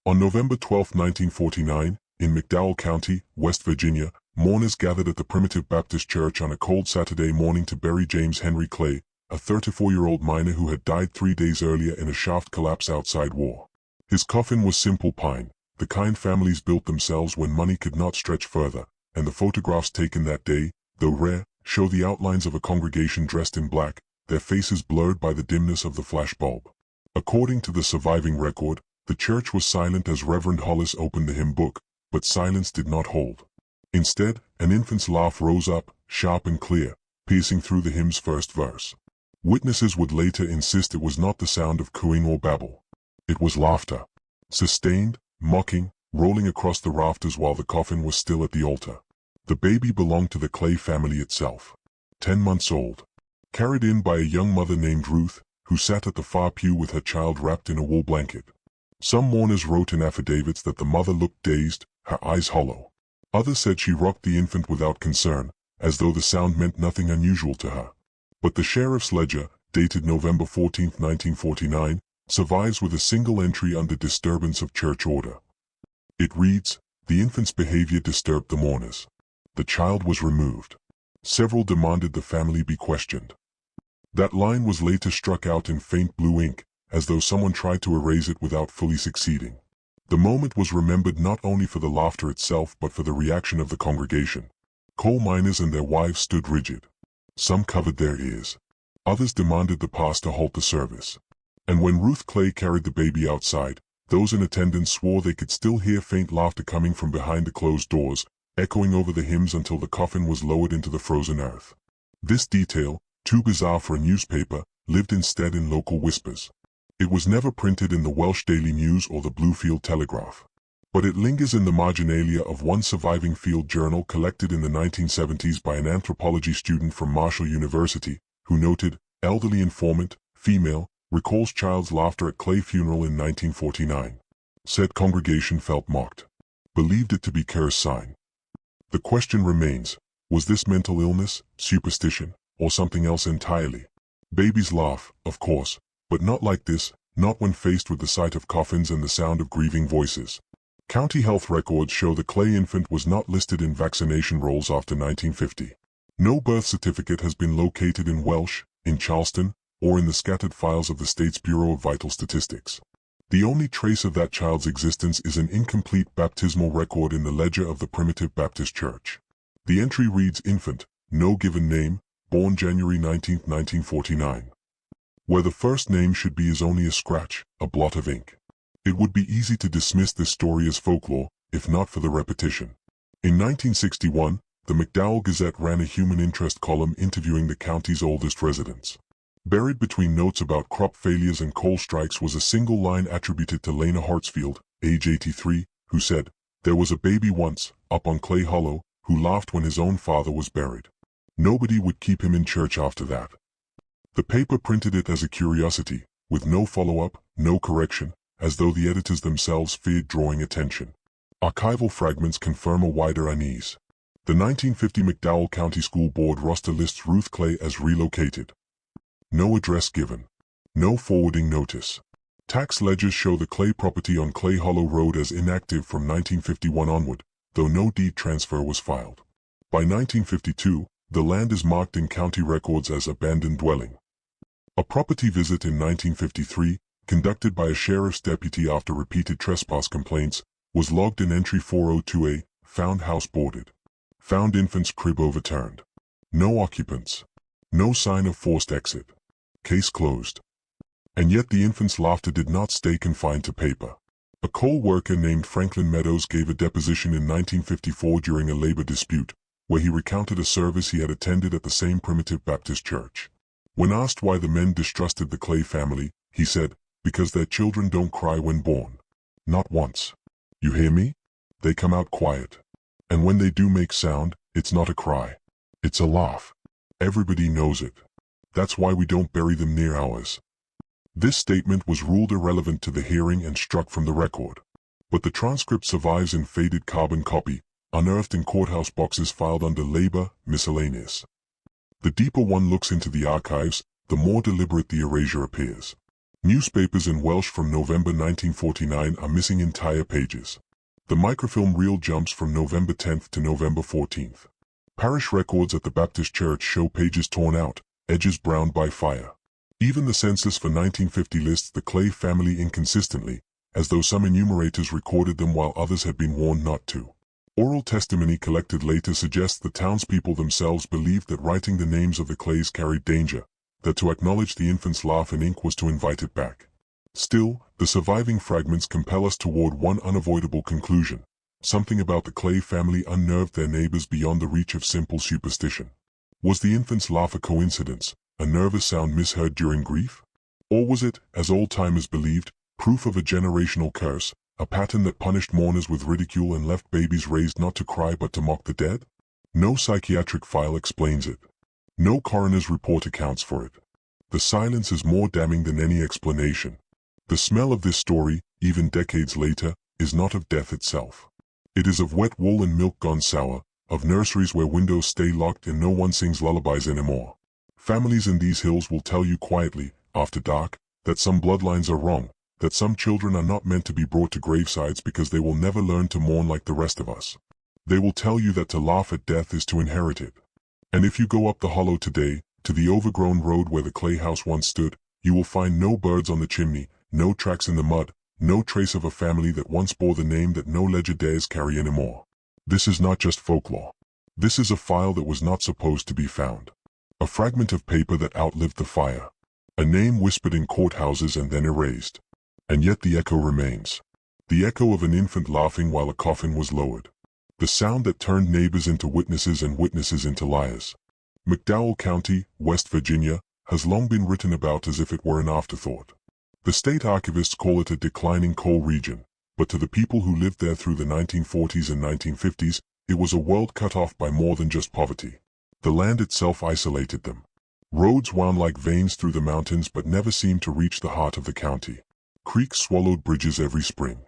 On November 12, 1949, in McDowell County, West Virginia, mourners gathered at the Primitive Baptist Church on a cold Saturday morning to bury James Henry Clay, a 34-year-old miner who had died 3 days earlier in a shaft collapse outside war. His coffin was simple pine, the kind families built themselves when money could not stretch further, and the photographs taken that day, though rare, show the outlines of a congregation dressed in black, their faces blurred by the dimness of the flashbulb. According to the surviving record, the church was silent as Reverend Hollis opened the hymn book, but silence did not hold. Instead, an infant's laugh rose up, sharp and clear, piercing through the hymn's first verse. Witnesses would later insist it was not the sound of cooing or babble. It was laughter. Sustained, mocking, rolling across the rafters while the coffin was still at the altar. The baby belonged to the Clay family itself. 10 months old. Carried in by a young mother named Ruth, who sat at the far pew with her child wrapped in a wool blanket. Some mourners wrote in affidavits that the mother looked dazed, her eyes hollow. Others said she rocked the infant without concern, as though the sound meant nothing unusual to her. But the sheriff's ledger, dated November 14, 1949, survives with a single entry under disturbance of church order. It reads, "The infant's behavior disturbed the mourners. The child was removed. Several demanded the family be questioned." That line was later struck out in faint blue ink, as though someone tried to erase it without fully succeeding. The moment was remembered not only for the laughter itself but for the reaction of the congregation. Coal miners and their wives stood rigid. Some covered their ears. Others demanded the pastor halt the service. And when Ruth Clay carried the baby outside, those in attendance swore they could still hear faint laughter coming from behind the closed doors, echoing over the hymns until the coffin was lowered into the frozen earth. This detail, too bizarre for a newspaper, lived instead in local whispers. It was never printed in the Welsh Daily News or the Bluefield Telegraph. But it lingers in the marginalia of one surviving field journal collected in the 1970s by an anthropology student from Marshall University, who noted, "Elderly informant, female, recalls child's laughter at Clay funeral in 1949. Said congregation felt mocked. Believed it to be curse sign." The question remains, was this mental illness, superstition, or something else entirely? Babies laugh, of course, but not like this, not when faced with the sight of coffins and the sound of grieving voices. County health records show the Clay infant was not listed in vaccination rolls after 1950. No birth certificate has been located in Welsh, in Charleston, or in the scattered files of the state's Bureau of Vital Statistics. The only trace of that child's existence is an incomplete baptismal record in the ledger of the Primitive Baptist Church. The entry reads infant, no given name, born January 19, 1949. Where the first name should be is only a scratch, a blot of ink. It would be easy to dismiss this story as folklore, if not for the repetition. In 1961, the McDowell Gazette ran a human interest column interviewing the county's oldest residents. Buried between notes about crop failures and coal strikes was a single line attributed to Lena Hartsfield, age 83, who said, "There was a baby once, up on Clay Hollow, who laughed when his own father was buried. Nobody would keep him in church after that." The paper printed it as a curiosity, with no follow-up, no correction, as though the editors themselves feared drawing attention. Archival fragments confirm a wider unease. The 1950 McDowell County School Board roster lists Ruth Clay as relocated. No address given. No forwarding notice. Tax ledgers show the Clay property on Clay Hollow Road as inactive from 1951 onward, though no deed transfer was filed. By 1952, the land is marked in county records as abandoned dwelling. A property visit in 1953, conducted by a sheriff's deputy after repeated trespass complaints, was logged in entry 402A, found house boarded. Found infant's crib overturned. No occupants. No sign of forced exit. Case closed. And yet the infant's laughter did not stay confined to paper. A coal worker named Franklin Meadows gave a deposition in 1954 during a labor dispute, where he recounted a service he had attended at the same Primitive Baptist Church. When asked why the men distrusted the Clay family, he said, "Because their children don't cry when born. Not once. You hear me? They come out quiet. And when they do make sound, it's not a cry. It's a laugh. Everybody knows it. That's why we don't bury them near ours." This statement was ruled irrelevant to the hearing and struck from the record. But the transcript survives in faded carbon copy, unearthed in courthouse boxes filed under labor, miscellaneous. The deeper one looks into the archives, the more deliberate the erasure appears. Newspapers in Welsh from November 1949 are missing entire pages. The microfilm reel jumps from November 10th to November 14th. Parish records at the Baptist church show pages torn out, edges browned by fire. Even the census for 1950 lists the Clay family inconsistently, as though some enumerators recorded them while others had been warned not to. Oral testimony collected later suggests the townspeople themselves believed that writing the names of the Clays carried danger, that to acknowledge the infant's laugh in ink was to invite it back. Still, the surviving fragments compel us toward one unavoidable conclusion. Something about the Clay family unnerved their neighbors beyond the reach of simple superstition. Was the infant's laugh a coincidence, a nervous sound misheard during grief? Or was it, as old-timers believed, proof of a generational curse, a pattern that punished mourners with ridicule and left babies raised not to cry but to mock the dead? No psychiatric file explains it. No coroner's report accounts for it. The silence is more damning than any explanation. The smell of this story, even decades later, is not of death itself. It is of wet wool and milk gone sour, of nurseries where windows stay locked and no one sings lullabies anymore. Families in these hills will tell you quietly, after dark, that some bloodlines are wrong, that some children are not meant to be brought to gravesides because they will never learn to mourn like the rest of us. They will tell you that to laugh at death is to inherit it. And if you go up the hollow today, to the overgrown road where the Clay house once stood, you will find no birds on the chimney, no tracks in the mud, no trace of a family that once bore the name that no ledger dares carry anymore. This is not just folklore. This is a file that was not supposed to be found. A fragment of paper that outlived the fire. A name whispered in courthouses and then erased. And yet the echo remains. The echo of an infant laughing while a coffin was lowered. The sound that turned neighbors into witnesses and witnesses into liars. McDowell County, West Virginia, has long been written about as if it were an afterthought. The state archivists call it a declining coal region, but to the people who lived there through the 1940s and 1950s, it was a world cut off by more than just poverty. The land itself isolated them. Roads wound like veins through the mountains but never seemed to reach the heart of the county. Creeks swallowed bridges every spring.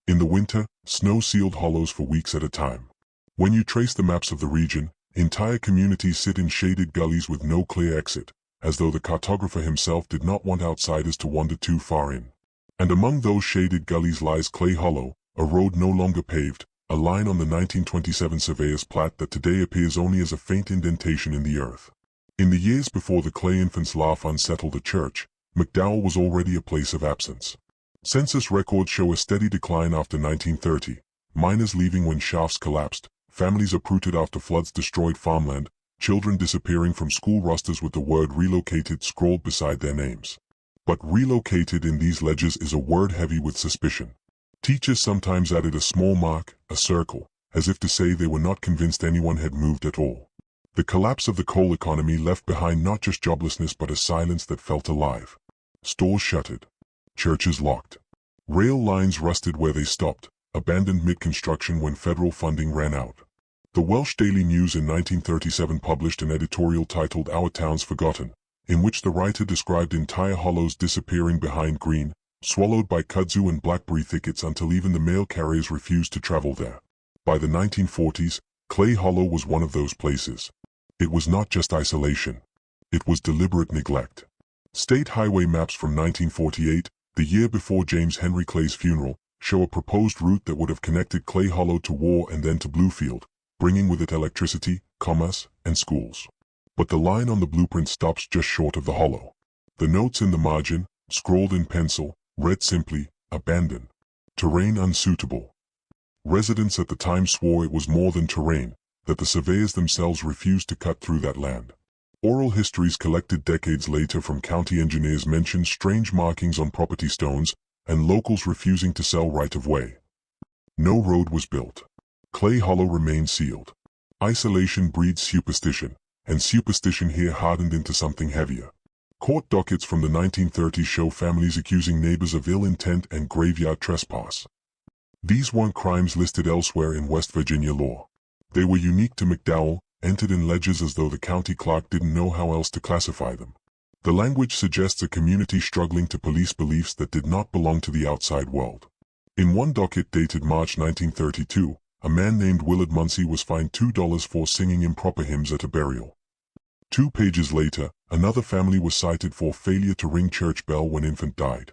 In the winter, snow sealed hollows for weeks at a time. When you trace the maps of the region, entire communities sit in shaded gullies with no clear exit, as though the cartographer himself did not want outsiders to wander too far in. And among those shaded gullies lies Clay Hollow, a road no longer paved, a line on the 1927 Surveyor's Plat that today appears only as a faint indentation in the earth. In the years before the Clay infant's laugh unsettled the church, McDowell was already a place of absence. Census records show a steady decline after 1930, miners leaving when shafts collapsed, families uprooted after floods destroyed farmland, children disappearing from school rosters with the word relocated scrawled beside their names. But relocated in these ledgers is a word heavy with suspicion. Teachers sometimes added a small mark, a circle, as if to say they were not convinced anyone had moved at all. The collapse of the coal economy left behind not just joblessness but a silence that felt alive. Stores shuttered. Churches locked. Rail lines rusted where they stopped, abandoned mid-construction when federal funding ran out. The Welsh Daily News in 1937 published an editorial titled Our Town's Forgotten, in which the writer described entire hollows disappearing behind green, swallowed by kudzu and blackberry thickets until even the mail carriers refused to travel there. By the 1940s, Clay Hollow was one of those places. It was not just isolation. It was deliberate neglect. State highway maps from 1948, the year before James Henry Clay's funeral, show a proposed route that would have connected Clay Hollow to War and then to Bluefield, bringing with it electricity, commerce, and schools. But the line on the blueprint stops just short of the hollow. The notes in the margin, scrawled in pencil, read simply, abandoned. Terrain unsuitable. Residents at the time swore it was more than terrain, that the surveyors themselves refused to cut through that land. Oral histories collected decades later from county engineers mention strange markings on property stones, and locals refusing to sell right-of-way. No road was built. Clay Hollow remained sealed. Isolation breeds superstition, and superstition here hardened into something heavier. Court dockets from the 1930s show families accusing neighbors of ill intent and graveyard trespass. These weren't crimes listed elsewhere in West Virginia law. They were unique to McDowell, entered in ledgers as though the county clerk didn't know how else to classify them. The language suggests a community struggling to police beliefs that did not belong to the outside world. In one docket dated March 1932, a man named Willard Munsey was fined $2 for singing improper hymns at a burial. 2 pages later, another family was cited for failure to ring church bell when infant died.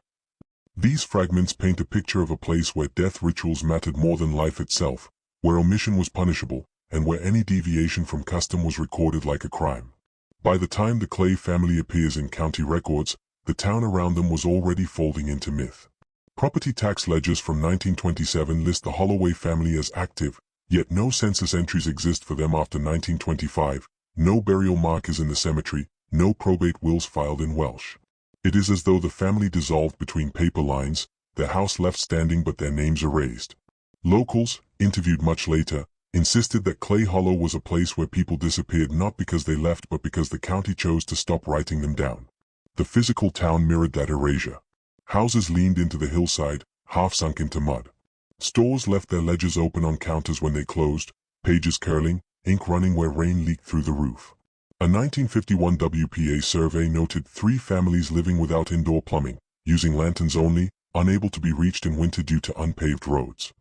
These fragments paint a picture of a place where death rituals mattered more than life itself, where omission was punishable, and where any deviation from custom was recorded like a crime. By the time the Clay family appears in county records, the town around them was already folding into myth. Property tax ledgers from 1927 list the Holloway family as active, yet no census entries exist for them after 1925, no burial markers in the cemetery, no probate wills filed in Welsh. It is as though the family dissolved between paper lines, their house left standing but their names erased. Locals, interviewed much later, insisted that Clay Hollow was a place where people disappeared not because they left but because the county chose to stop writing them down. The physical town mirrored that erasure. Houses leaned into the hillside, half sunk into mud. Stores left their ledgers open on counters when they closed, pages curling, ink running where rain leaked through the roof. A 1951 WPA survey noted 3 families living without indoor plumbing, using lanterns only, unable to be reached in winter due to unpaved roads.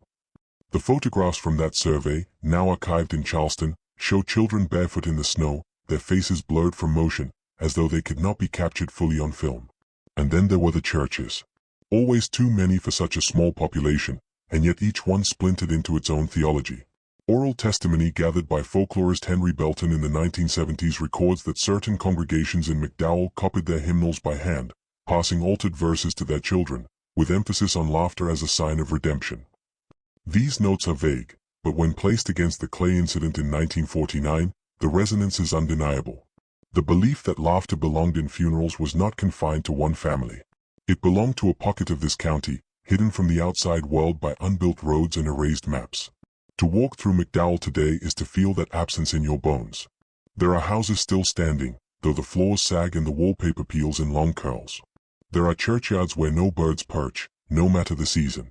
The photographs from that survey, now archived in Charleston, show children barefoot in the snow, their faces blurred from motion, as though they could not be captured fully on film. And then there were the churches. Always too many for such a small population, and yet each one splintered into its own theology. Oral testimony gathered by folklorist Henry Belton in the 1970s records that certain congregations in McDowell copied their hymnals by hand, passing altered verses to their children, with emphasis on laughter as a sign of redemption. These notes are vague, but when placed against the Clay incident in 1949, the resonance is undeniable. The belief that laughter belonged in funerals was not confined to one family. It belonged to a pocket of this county, hidden from the outside world by unbuilt roads and erased maps. To walk through McDowell today is to feel that absence in your bones. There are houses still standing, though the floors sag and the wallpaper peels in long curls. There are churchyards where no birds perch, no matter the season.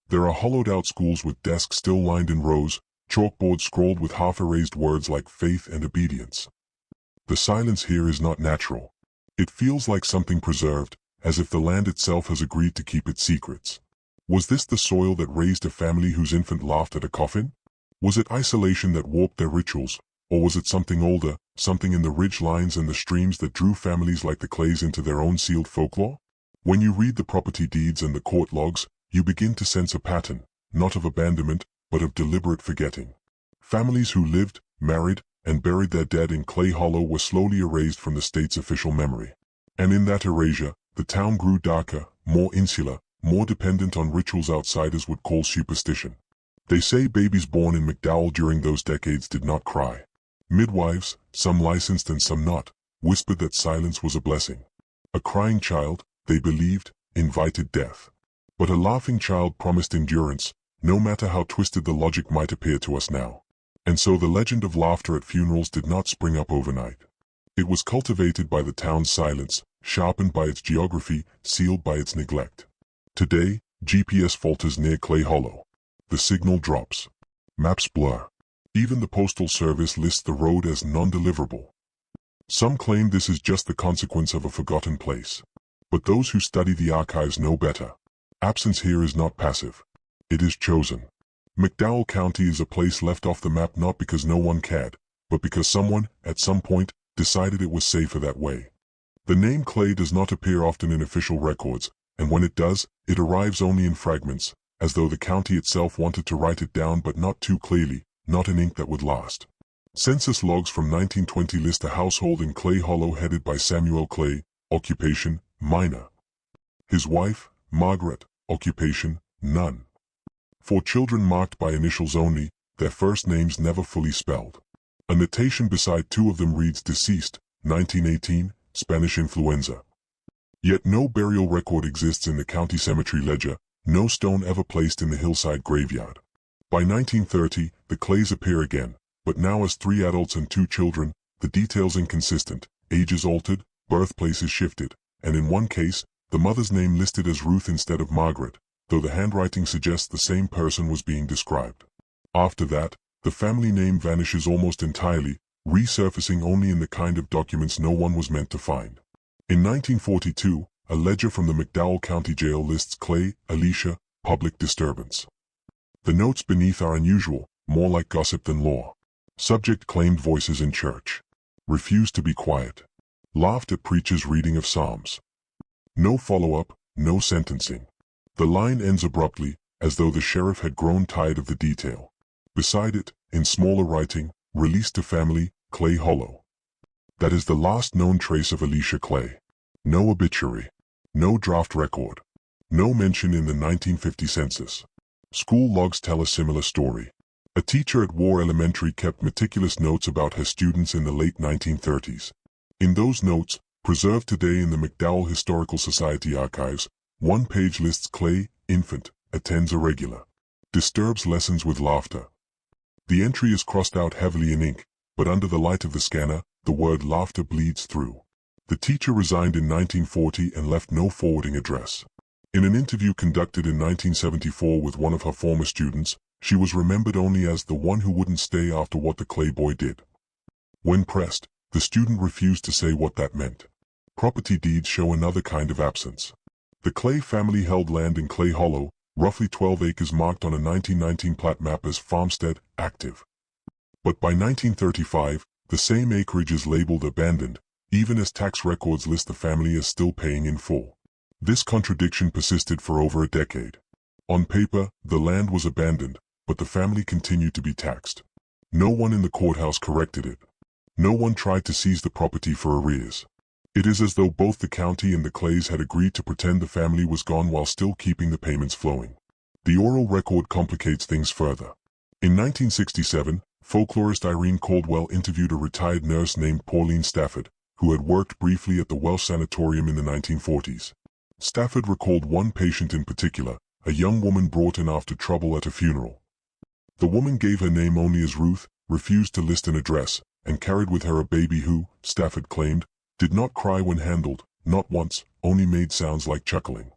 There are hollowed-out schools with desks still lined in rows, chalkboards scrawled with half-erased words like faith and obedience. The silence here is not natural. It feels like something preserved, as if the land itself has agreed to keep its secrets. Was this the soil that raised a family whose infant laughed at a coffin? Was it isolation that warped their rituals, or was it something older, something in the ridge lines and the streams that drew families like the Clays into their own sealed folklore? When you read the property deeds and the court logs, you begin to sense a pattern, not of abandonment, but of deliberate forgetting. Families who lived, married, and buried their dead in Clay Hollow were slowly erased from the state's official memory. And in that erasure, the town grew darker, more insular, more dependent on rituals outsiders would call superstition. They say babies born in McDowell during those decades did not cry. Midwives, some licensed and some not, whispered that silence was a blessing. A crying child, they believed, invited death. But a laughing child promised endurance, no matter how twisted the logic might appear to us now. And so the legend of laughter at funerals did not spring up overnight. It was cultivated by the town's silence, sharpened by its geography, sealed by its neglect. Today, GPS falters near Clay Hollow. The signal drops. Maps blur. Even the Postal Service lists the road as non-deliverable. Some claim this is just the consequence of a forgotten place. But those who study the archives know better. Absence here is not passive. It is chosen. McDowell County is a place left off the map not because no one cared, but because someone, at some point, decided it was safer that way. The name Clay does not appear often in official records, and when it does, it arrives only in fragments, as though the county itself wanted to write it down but not too clearly, not in ink that would last. Census logs from 1920 list a household in Clay Hollow headed by Samuel Clay, occupation, miner. His wife, Margaret, occupation, nun. 4 children marked by initials only, their first names never fully spelled. A notation beside 2 of them reads deceased, 1918, Spanish influenza. Yet no burial record exists in the county cemetery ledger, no stone ever placed in the hillside graveyard. By 1930, the Clays appear again, but now as 3 adults and 2 children, the details inconsistent, ages altered, birthplaces shifted, and in one case, the mother's name listed as Ruth instead of Margaret, though the handwriting suggests the same person was being described. After that, the family name vanishes almost entirely, resurfacing only in the kind of documents no one was meant to find. In 1942, a ledger from the McDowell County Jail lists Clay, Alicia, public disturbance. The notes beneath are unusual, more like gossip than law. Subject claimed voices in church. Refuse to be quiet. Laughed at preacher's reading of Psalms. No follow-up, no sentencing. The line ends abruptly, as though the sheriff had grown tired of the detail. Beside it, in smaller writing, released to family, Clay Hollow. That is the last known trace of Alicia Clay. No obituary. No draft record. No mention in the 1950 census. School logs tell a similar story. A teacher at War Elementary kept meticulous notes about her students in the late 1930s. In those notes, preserved today in the McDowell Historical Society archives, one page lists Clay, infant, attends irregular. Disturbs lessons with laughter. The entry is crossed out heavily in ink, but under the light of the scanner, the word laughter bleeds through. The teacher resigned in 1940 and left no forwarding address. In an interview conducted in 1974 with one of her former students, she was remembered only as the one who wouldn't stay after what the Clay boy did. When pressed, the student refused to say what that meant. Property deeds show another kind of absence. The Clay family held land in Clay Hollow, roughly 12 acres marked on a 1919 plat map as farmstead, active. But by 1935, the same acreage is labeled abandoned, even as tax records list the family as still paying in full. This contradiction persisted for over a decade. On paper, the land was abandoned, but the family continued to be taxed. No one in the courthouse corrected it. No one tried to seize the property for arrears. It is as though both the county and the Clays had agreed to pretend the family was gone while still keeping the payments flowing. The oral record complicates things further. In 1967, folklorist Irene Caldwell interviewed a retired nurse named Pauline Stafford, who had worked briefly at the Welsh Sanatorium in the 1940s. Stafford recalled one patient in particular, a young woman brought in after trouble at a funeral. The woman gave her name only as Ruth, refused to list an address, and carried with her a baby who, Stafford claimed, did not cry when handled, not once, only made sounds like chuckling.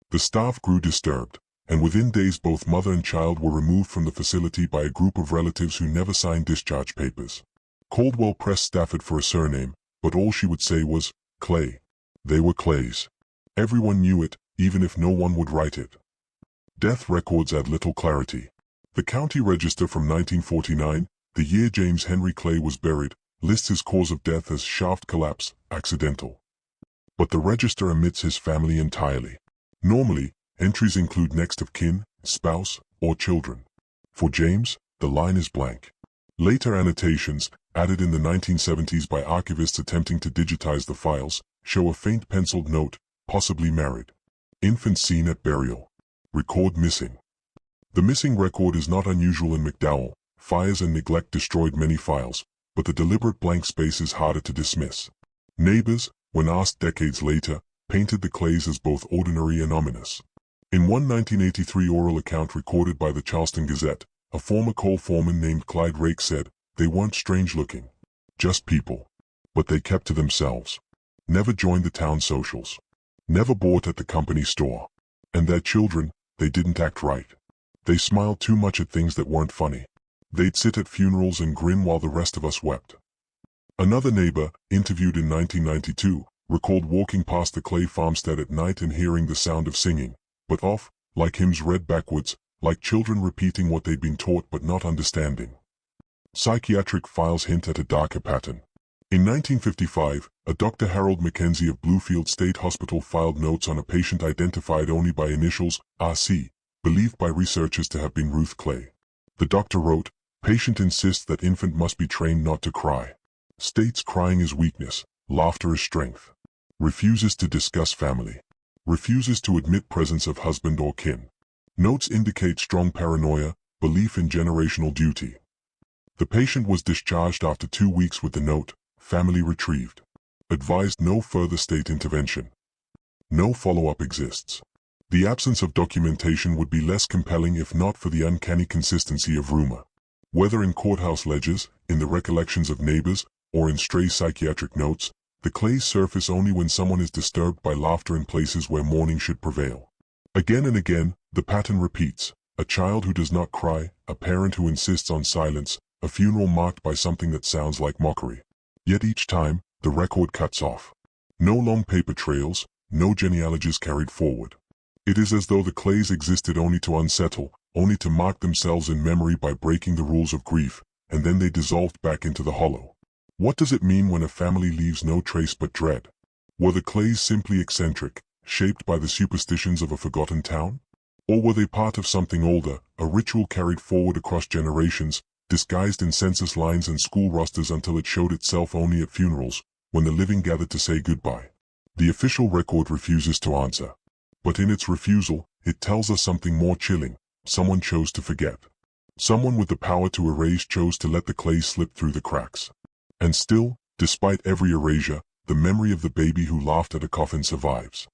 The staff grew disturbed, and within days both mother and child were removed from the facility by a group of relatives who never signed discharge papers. Caldwell pressed Stafford for a surname, but all she would say was, Clay. They were Clays. Everyone knew it, even if no one would write it. Death records add little clarity. The county register from 1949, the year James Henry Clay was buried, lists his cause of death as shaft collapse, accidental. But the register omits his family entirely. Normally, entries include next of kin, spouse, or children. For James, the line is blank. Later annotations, added in the 1970s by archivists attempting to digitize the files, show a faint penciled note, possibly married. Infant seen at burial. Record missing. The missing record is not unusual in McDowell. Fires and neglect destroyed many files, but the deliberate blank space is harder to dismiss. Neighbors, when asked decades later, painted the Clays as both ordinary and ominous. In one 1983 oral account recorded by the Charleston Gazette, a former coal foreman named Clyde Rake said, "They weren't strange-looking. Just people. But they kept to themselves. Never joined the town socials. Never bought at the company store. And their children, they didn't act right. They smiled too much at things that weren't funny. They'd sit at funerals and grin while the rest of us wept." Another neighbor, interviewed in 1992, recalled walking past the Clay farmstead at night and hearing the sound of singing, but off, like hymns read backwards, like children repeating what they'd been taught but not understanding. Psychiatric files hint at a darker pattern. In 1955, a Dr. Harold Mackenzie of Bluefield State Hospital filed notes on a patient identified only by initials, RC, believed by researchers to have been Ruth Clay. The doctor wrote, "Patient insists that infant must be trained not to cry. States crying is weakness, laughter is strength. Refuses to discuss family. Refuses to admit presence of husband or kin. Notes indicate strong paranoia, belief in generational duty." The patient was discharged after 2 weeks with the note, "Family retrieved. Advised no further state intervention." No follow-up exists. The absence of documentation would be less compelling if not for the uncanny consistency of rumor. Whether in courthouse ledgers, in the recollections of neighbors, or in stray psychiatric notes, the Clays surface only when someone is disturbed by laughter in places where mourning should prevail. Again and again, the pattern repeats: a child who does not cry, a parent who insists on silence, a funeral marked by something that sounds like mockery. Yet each time, the record cuts off. No long paper trails, no genealogies carried forward. It is as though the Clays existed only to unsettle, only to mark themselves in memory by breaking the rules of grief, and then they dissolved back into the hollow. What does it mean when a family leaves no trace but dread? Were the Clays simply eccentric, shaped by the superstitions of a forgotten town? Or were they part of something older, a ritual carried forward across generations, disguised in census lines and school rosters until it showed itself only at funerals, when the living gathered to say goodbye? The official record refuses to answer. But in its refusal, it tells us something more chilling. Someone chose to forget. Someone with the power to erase chose to let the Clays slip through the cracks. And still, despite every erasure, the memory of the baby who laughed at a coffin survives.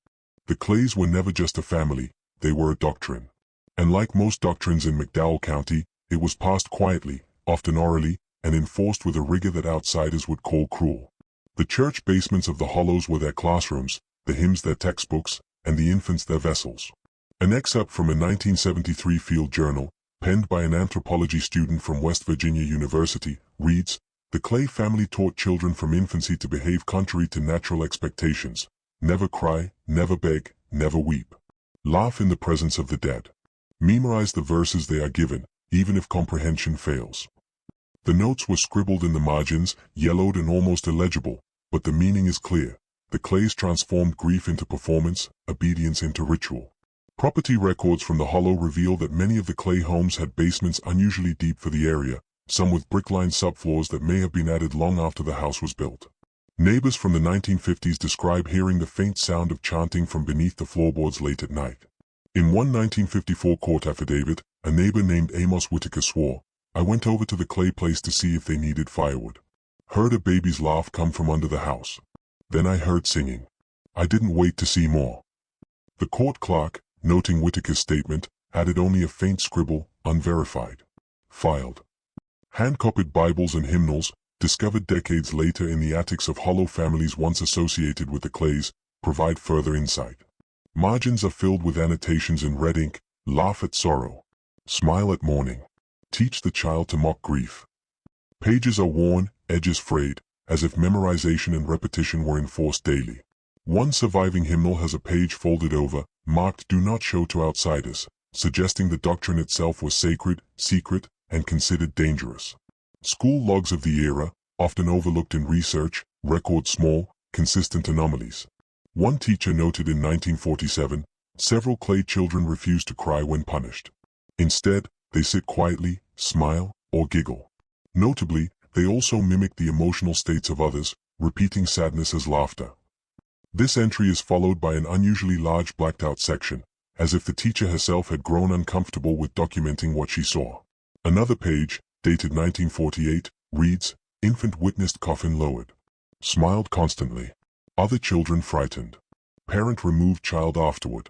The Clays were never just a family, they were a doctrine. And like most doctrines in McDowell County, it was passed quietly, often orally, and enforced with a rigor that outsiders would call cruel. The church basements of the Hollows were their classrooms, the hymns their textbooks, and the infants their vessels. An excerpt from a 1973 field journal, penned by an anthropology student from West Virginia University, reads, "The Clay family taught children from infancy to behave contrary to natural expectations. Never cry, never beg, never weep. Laugh in the presence of the dead. Memorize the verses they are given, even if comprehension fails." The notes were scribbled in the margins, yellowed and almost illegible, but the meaning is clear. The Clays transformed grief into performance, obedience into ritual. Property records from the Hollow reveal that many of the Clay homes had basements unusually deep for the area, some with brick-lined subfloors that may have been added long after the house was built. Neighbors from the 1950s describe hearing the faint sound of chanting from beneath the floorboards late at night. In one 1954 court affidavit, a neighbor named Amos Whitaker swore, "I went over to the Clay place to see if they needed firewood. Heard a baby's laugh come from under the house. Then I heard singing. I didn't wait to see more." The court clerk, noting Whitaker's statement, added only a faint scribble, unverified. Filed. Hand-copied Bibles and hymnals, discovered decades later in the attics of Hollow families once associated with the Clays, provide further insight. Margins are filled with annotations in red ink: laugh at sorrow, smile at mourning, teach the child to mock grief. Pages are worn, edges frayed, as if memorization and repetition were enforced daily. One surviving hymnal has a page folded over, marked "Do Not Show to Outsiders," suggesting the doctrine itself was sacred, secret, and considered dangerous. School logs of the era, often overlooked in research, record small, consistent anomalies. One teacher noted in 1947, several Clay children refuse to cry when punished. Instead, they sit quietly, smile, or giggle. Notably, they also mimic the emotional states of others, repeating sadness as laughter. This entry is followed by an unusually large blacked-out section, as if the teacher herself had grown uncomfortable with documenting what she saw. Another page, dated 1948, reads, "Infant witnessed coffin lowered. Smiled constantly. Other children frightened. Parent removed child afterward."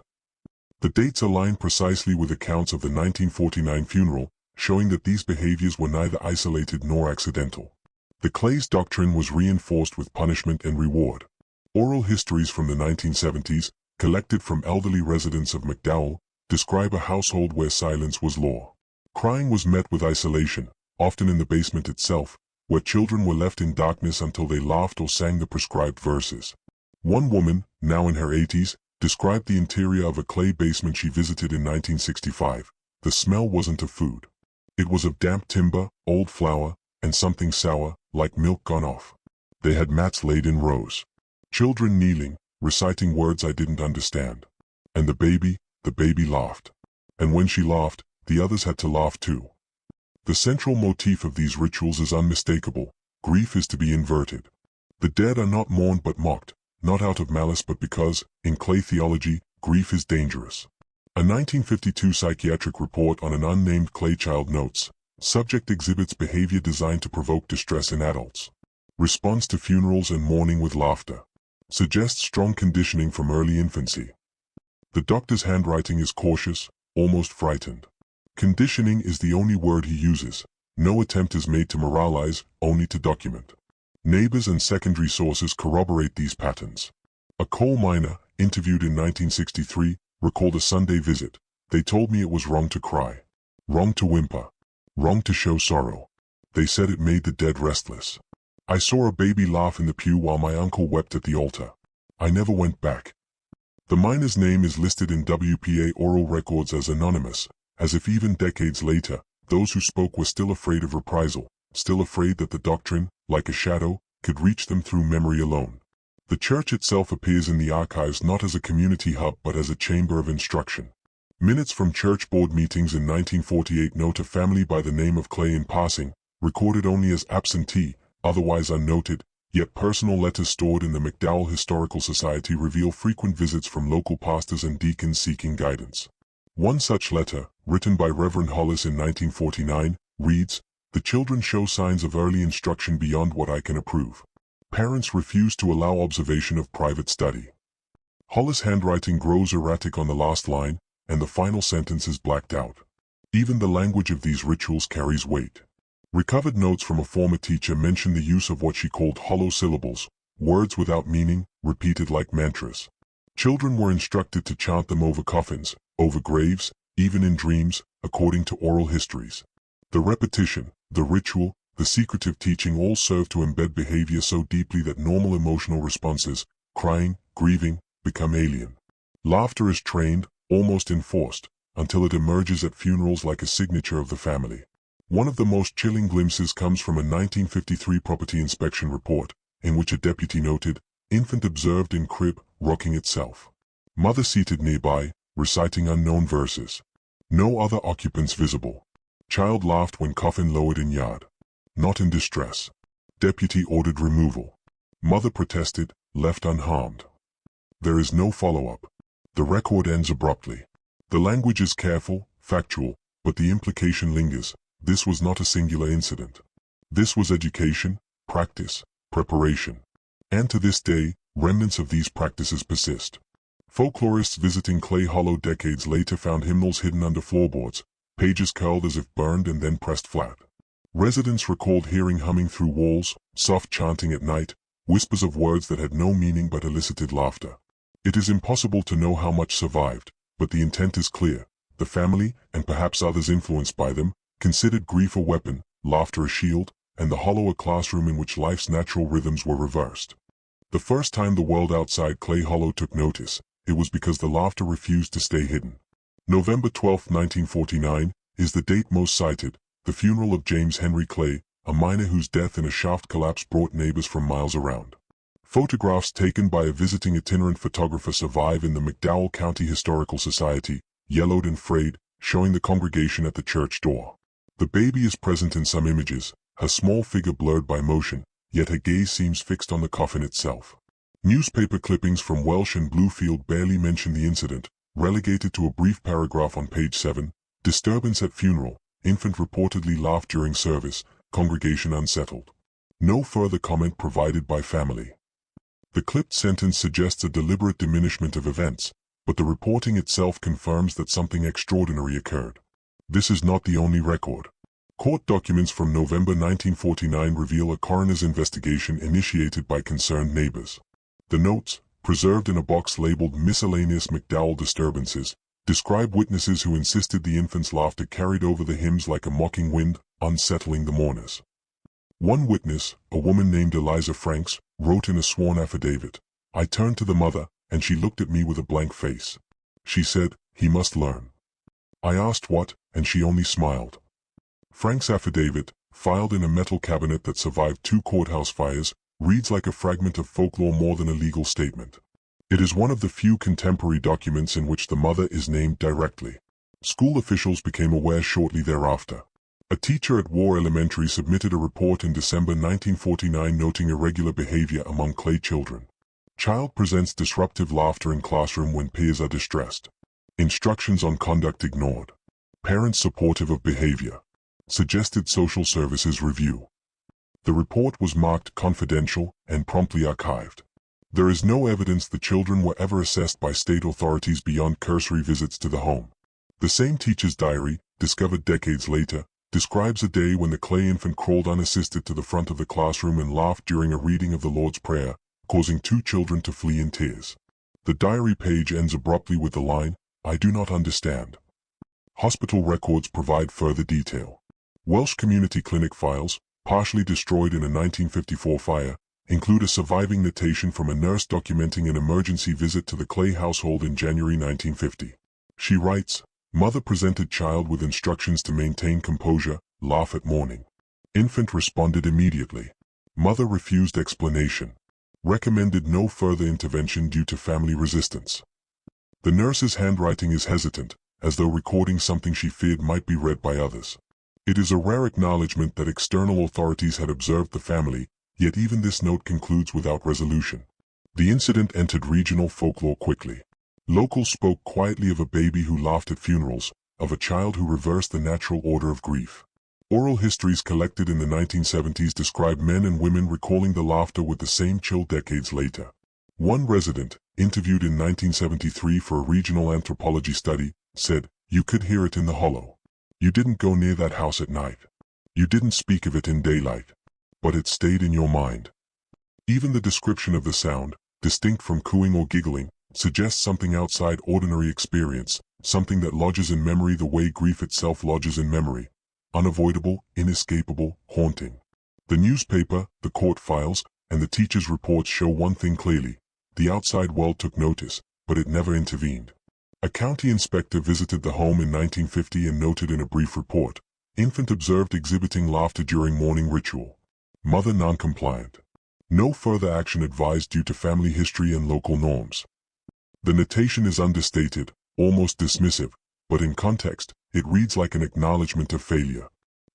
The dates align precisely with accounts of the 1949 funeral, showing that these behaviors were neither isolated nor accidental. The Clays doctrine was reinforced with punishment and reward. Oral histories from the 1970s, collected from elderly residents of McDowell, describe a household where silence was law. Crying was met with isolation, often in the basement itself, where children were left in darkness until they laughed or sang the prescribed verses. One woman, now in her 80s, described the interior of a Clay basement she visited in 1965. The smell wasn't of food. It was of damp timber, old flour, and something sour, like milk gone off. They had mats laid in rows. Children kneeling, reciting words I didn't understand. And the baby laughed. And when she laughed, the others had to laugh too. The central motif of these rituals is unmistakable. Grief is to be inverted. The dead are not mourned but mocked, not out of malice but because, in Clay theology, grief is dangerous. A 1952 psychiatric report on an unnamed Clay child notes, subject exhibits behavior designed to provoke distress in adults. Response to funerals and mourning with laughter. Suggests strong conditioning from early infancy. The doctor's handwriting is cautious, almost frightened. Conditioning is the only word he uses. No attempt is made to moralize, only to document. Neighbors and secondary sources corroborate these patterns. A coal miner, interviewed in 1963, recalled a Sunday visit. "They told me it was wrong to cry. Wrong to whimper. Wrong to show sorrow. They said it made the dead restless. I saw a baby laugh in the pew while my uncle wept at the altar. I never went back." The miner's name is listed in WPA oral records as anonymous, as if even decades later, those who spoke were still afraid of reprisal. still afraid that the doctrine, like a shadow, could reach them through memory alone. The church itself appears in the archives not as a community hub but as a chamber of instruction. Minutes from church board meetings in 1948 note a family by the name of Clay in passing, recorded only as absentee, otherwise unnoted, yet personal letters stored in the McDowell Historical Society reveal frequent visits from local pastors and deacons seeking guidance. One such letter, written by Reverend Hollis in 1949, reads, "The children show signs of early instruction beyond what I can approve. Parents refuse to allow observation of private study." Hollis' handwriting grows erratic on the last line, and the final sentence is blacked out. Even the language of these rituals carries weight. Recovered notes from a former teacher mention the use of what she called hollow syllables, words without meaning, repeated like mantras. Children were instructed to chant them over coffins, over graves, even in dreams, according to oral histories. The repetition, the ritual, the secretive teaching all serve to embed behavior so deeply that normal emotional responses, crying, grieving, become alien. Laughter is trained, almost enforced, until it emerges at funerals like a signature of the family. One of the most chilling glimpses comes from a 1953 property inspection report, in which a deputy noted, "Infant observed in crib, rocking itself. Mother seated nearby, reciting unknown verses. No other occupants visible. Child laughed when coffin lowered in yard. Not in distress. Deputy ordered removal. Mother protested, left unharmed." There is no follow-up. The record ends abruptly. The language is careful, factual, but the implication lingers. This was not a singular incident. This was education, practice, preparation. And to this day, remnants of these practices persist. Folklorists visiting Clay Hollow decades later found hymnals hidden under floorboards, pages curled as if burned and then pressed flat. Residents recalled hearing humming through walls, soft chanting at night, whispers of words that had no meaning but elicited laughter. It is impossible to know how much survived, but the intent is clear. The family, and perhaps others influenced by them, considered grief a weapon, laughter a shield, and the hollow a classroom in which life's natural rhythms were reversed. The first time the world outside Clay Hollow took notice, it was because the laughter refused to stay hidden. November 12, 1949, is the date most cited, the funeral of James Henry Clay, a miner whose death in a shaft collapse brought neighbors from miles around. Photographs taken by a visiting itinerant photographer survive in the McDowell County Historical Society, yellowed and frayed, showing the congregation at the church door. The baby is present in some images, her small figure blurred by motion, yet her gaze seems fixed on the coffin itself. Newspaper clippings from Welsh and Bluefield barely mention the incident, relegated to a brief paragraph on page 7, "Disturbance at funeral, infant reportedly laughed during service, congregation unsettled." No further comment provided by family. The clipped sentence suggests a deliberate diminishment of events, but the reporting itself confirms that something extraordinary occurred. This is not the only record. Court documents from November 1949 reveal a coroner's investigation initiated by concerned neighbors. The notes, preserved in a box labeled Miscellaneous McDowell Disturbances, describe witnesses who insisted the infant's laughter carried over the hymns like a mocking wind, unsettling the mourners. One witness, a woman named Eliza Franks, wrote in a sworn affidavit, "I turned to the mother, and she looked at me with a blank face. She said, 'He must learn.' I asked what, and she only smiled." Frank's affidavit, filed in a metal cabinet that survived 2 courthouse fires, reads like a fragment of folklore more than a legal statement. It is one of the few contemporary documents in which the mother is named directly. School officials became aware shortly thereafter. A teacher at War Elementary submitted a report in December 1949 noting irregular behavior among Clay children. Child presents disruptive laughter in classroom when peers are distressed. Instructions on conduct ignored. Parents supportive of behavior. Suggested social services review. The report was marked confidential and promptly archived. There is no evidence the children were ever assessed by state authorities beyond cursory visits to the home. The same teacher's diary, discovered decades later, describes a day when the Clay infant crawled unassisted to the front of the classroom and laughed during a reading of the Lord's Prayer, causing 2 children to flee in tears. The diary page ends abruptly with the line, "I do not understand." Hospital records provide further detail. Welsh Community Clinic files, partially destroyed in a 1954 fire, include a surviving notation from a nurse documenting an emergency visit to the Clay household in January 1950. She writes, "Mother presented child with instructions to maintain composure, laugh at mourning. Infant responded immediately. Mother refused explanation. Recommended no further intervention due to family resistance. The nurse's handwriting is hesitant, as though recording something she feared might be read by others. It is a rare acknowledgement that external authorities had observed the family, yet even this note concludes without resolution. The incident entered regional folklore quickly. Locals spoke quietly of a baby who laughed at funerals, of a child who reversed the natural order of grief. Oral histories collected in the 1970s describe men and women recalling the laughter with the same chill decades later. One resident, interviewed in 1973 for a regional anthropology study, said, "You could hear it in the hollow. You didn't go near that house at night. You didn't speak of it in daylight. But it stayed in your mind." Even the description of the sound, distinct from cooing or giggling, suggests something outside ordinary experience, something that lodges in memory the way grief itself lodges in memory. Unavoidable, inescapable, haunting. The newspaper, the court files, and the teacher's reports show one thing clearly: the outside world took notice, but it never intervened. A county inspector visited the home in 1950 and noted in a brief report, "Infant observed exhibiting laughter during morning ritual. Mother non-compliant. No further action advised due to family history and local norms." The notation is understated, almost dismissive, but in context, it reads like an acknowledgement of failure.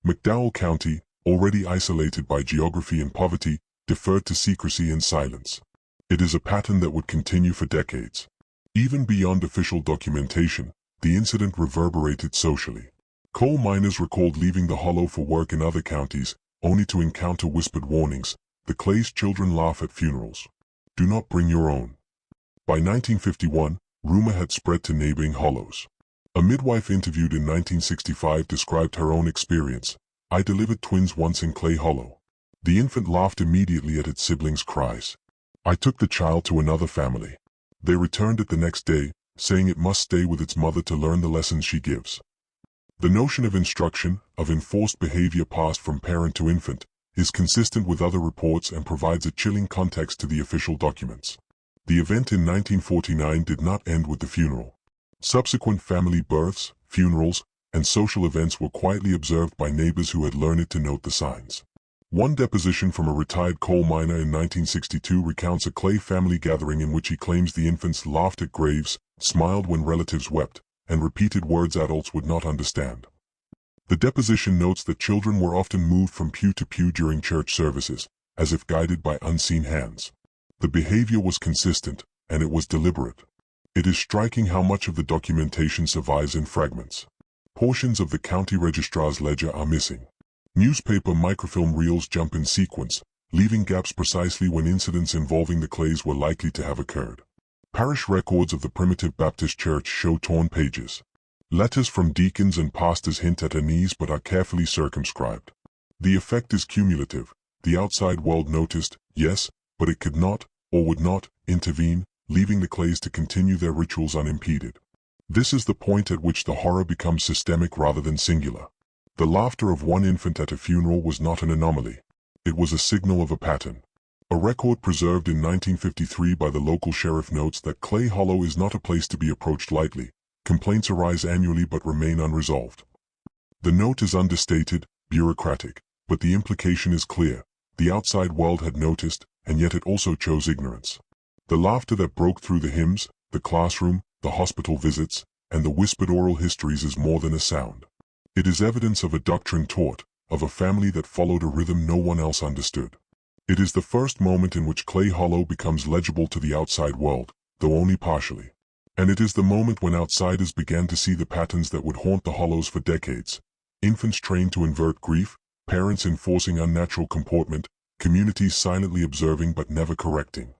McDowell County, already isolated by geography and poverty, deferred to secrecy and silence. It is a pattern that would continue for decades. Even beyond official documentation, the incident reverberated socially. Coal miners recalled leaving the hollow for work in other counties, only to encounter whispered warnings: "The Clay's children laugh at funerals. Do not bring your own." By 1951, rumor had spread to neighboring hollows. A midwife interviewed in 1965 described her own experience. "I delivered twins once in Clay Hollow. The infant laughed immediately at its siblings' cries. I took the child to another family. They returned it the next day, saying it must stay with its mother to learn the lessons she gives." The notion of instruction, of enforced behavior passed from parent to infant, is consistent with other reports and provides a chilling context to the official documents. The event in 1949 did not end with the funeral. Subsequent family births, funerals, and social events were quietly observed by neighbors who had learned to note the signs. One deposition from a retired coal miner in 1962 recounts a Clay family gathering in which he claims the infants laughed at graves, smiled when relatives wept, and repeated words adults would not understand. The deposition notes that children were often moved from pew to pew during church services, as if guided by unseen hands. The behavior was consistent, and it was deliberate. It is striking how much of the documentation survives in fragments. Portions of the county registrar's ledger are missing. Newspaper microfilm reels jump in sequence, leaving gaps precisely when incidents involving the Clays were likely to have occurred. Parish records of the primitive Baptist church show torn pages. Letters from deacons and pastors hint at unease but are carefully circumscribed. The effect is cumulative. The outside world noticed, yes, but it could not, or would not, intervene, leaving the Clays to continue their rituals unimpeded. This is the point at which the horror becomes systemic rather than singular. The laughter of one infant at a funeral was not an anomaly. It was a signal of a pattern. A record preserved in 1953 by the local sheriff notes that Clay Hollow is not a place to be approached lightly. Complaints arise annually but remain unresolved. The note is understated, bureaucratic, but the implication is clear. The outside world had noticed, and yet it also chose ignorance. The laughter that broke through the hymns, the classroom, the hospital visits, and the whispered oral histories is more than a sound. It is evidence of a doctrine taught, of a family that followed a rhythm no one else understood. It is the first moment in which Clay Hollow becomes legible to the outside world, though only partially. And it is the moment when outsiders began to see the patterns that would haunt the hollows for decades. Infants trained to invert grief, parents enforcing unnatural comportment, communities silently observing but never correcting.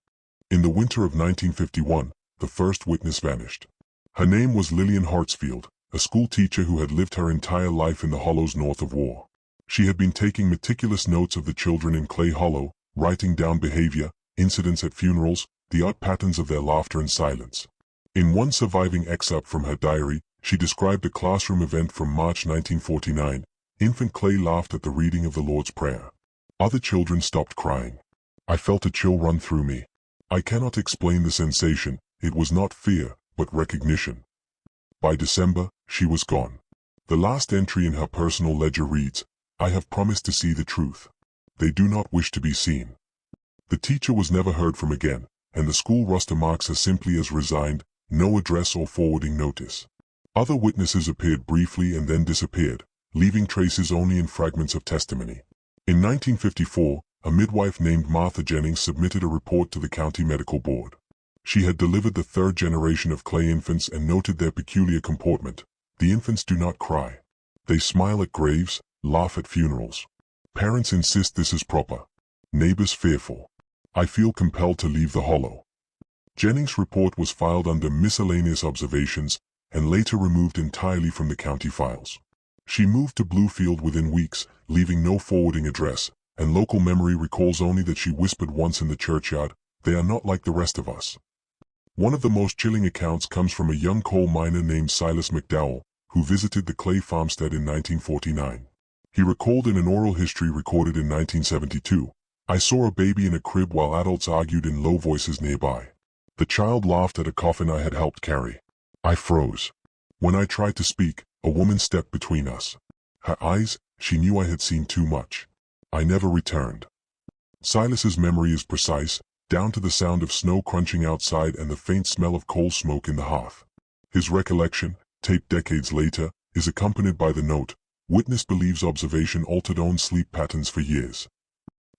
In the winter of 1951, the first witness vanished. Her name was Lillian Hartsfield, a school teacher who had lived her entire life in the hollows north of war. She had been taking meticulous notes of the children in Clay Hollow, writing down behavior, incidents at funerals, the odd patterns of their laughter and silence. In one surviving excerpt from her diary, she described a classroom event from March 1949. Infant Clay laughed at the reading of the Lord's Prayer. Other children stopped crying. I felt a chill run through me. I cannot explain the sensation. It was not fear, but recognition. By December, she was gone. The last entry in her personal ledger reads, I have promised to see the truth. They do not wish to be seen. The teacher was never heard from again, and the school roster marks her simply as resigned, no address or forwarding notice. Other witnesses appeared briefly and then disappeared, leaving traces only in fragments of testimony. In 1954, a midwife named Martha Jennings submitted a report to the county medical board. She had delivered the third generation of clay infants and noted their peculiar comportment. The infants do not cry. They smile at graves, laugh at funerals. Parents insist this is proper. Neighbors fearful. I feel compelled to leave the hollow. Jennings' report was filed under miscellaneous observations and later removed entirely from the county files. She moved to Bluefield within weeks, leaving no forwarding address, and local memory recalls only that she whispered once in the churchyard, "They are not like the rest of us." One of the most chilling accounts comes from a young coal miner named Silas McDowell, who visited the clay farmstead in 1949. He recalled in an oral history recorded in 1972, "I saw a baby in a crib while adults argued in low voices nearby. The child laughed at a coffin I had helped carry. I froze. When I tried to speak, a woman stepped between us. Her eyes, she knew I had seen too much. I never returned." Silas's memory is precise, down to the sound of snow crunching outside and the faint smell of coal smoke in the hearth. His recollection, taped decades later, is accompanied by the note, "Witness believes observation altered own sleep patterns for years."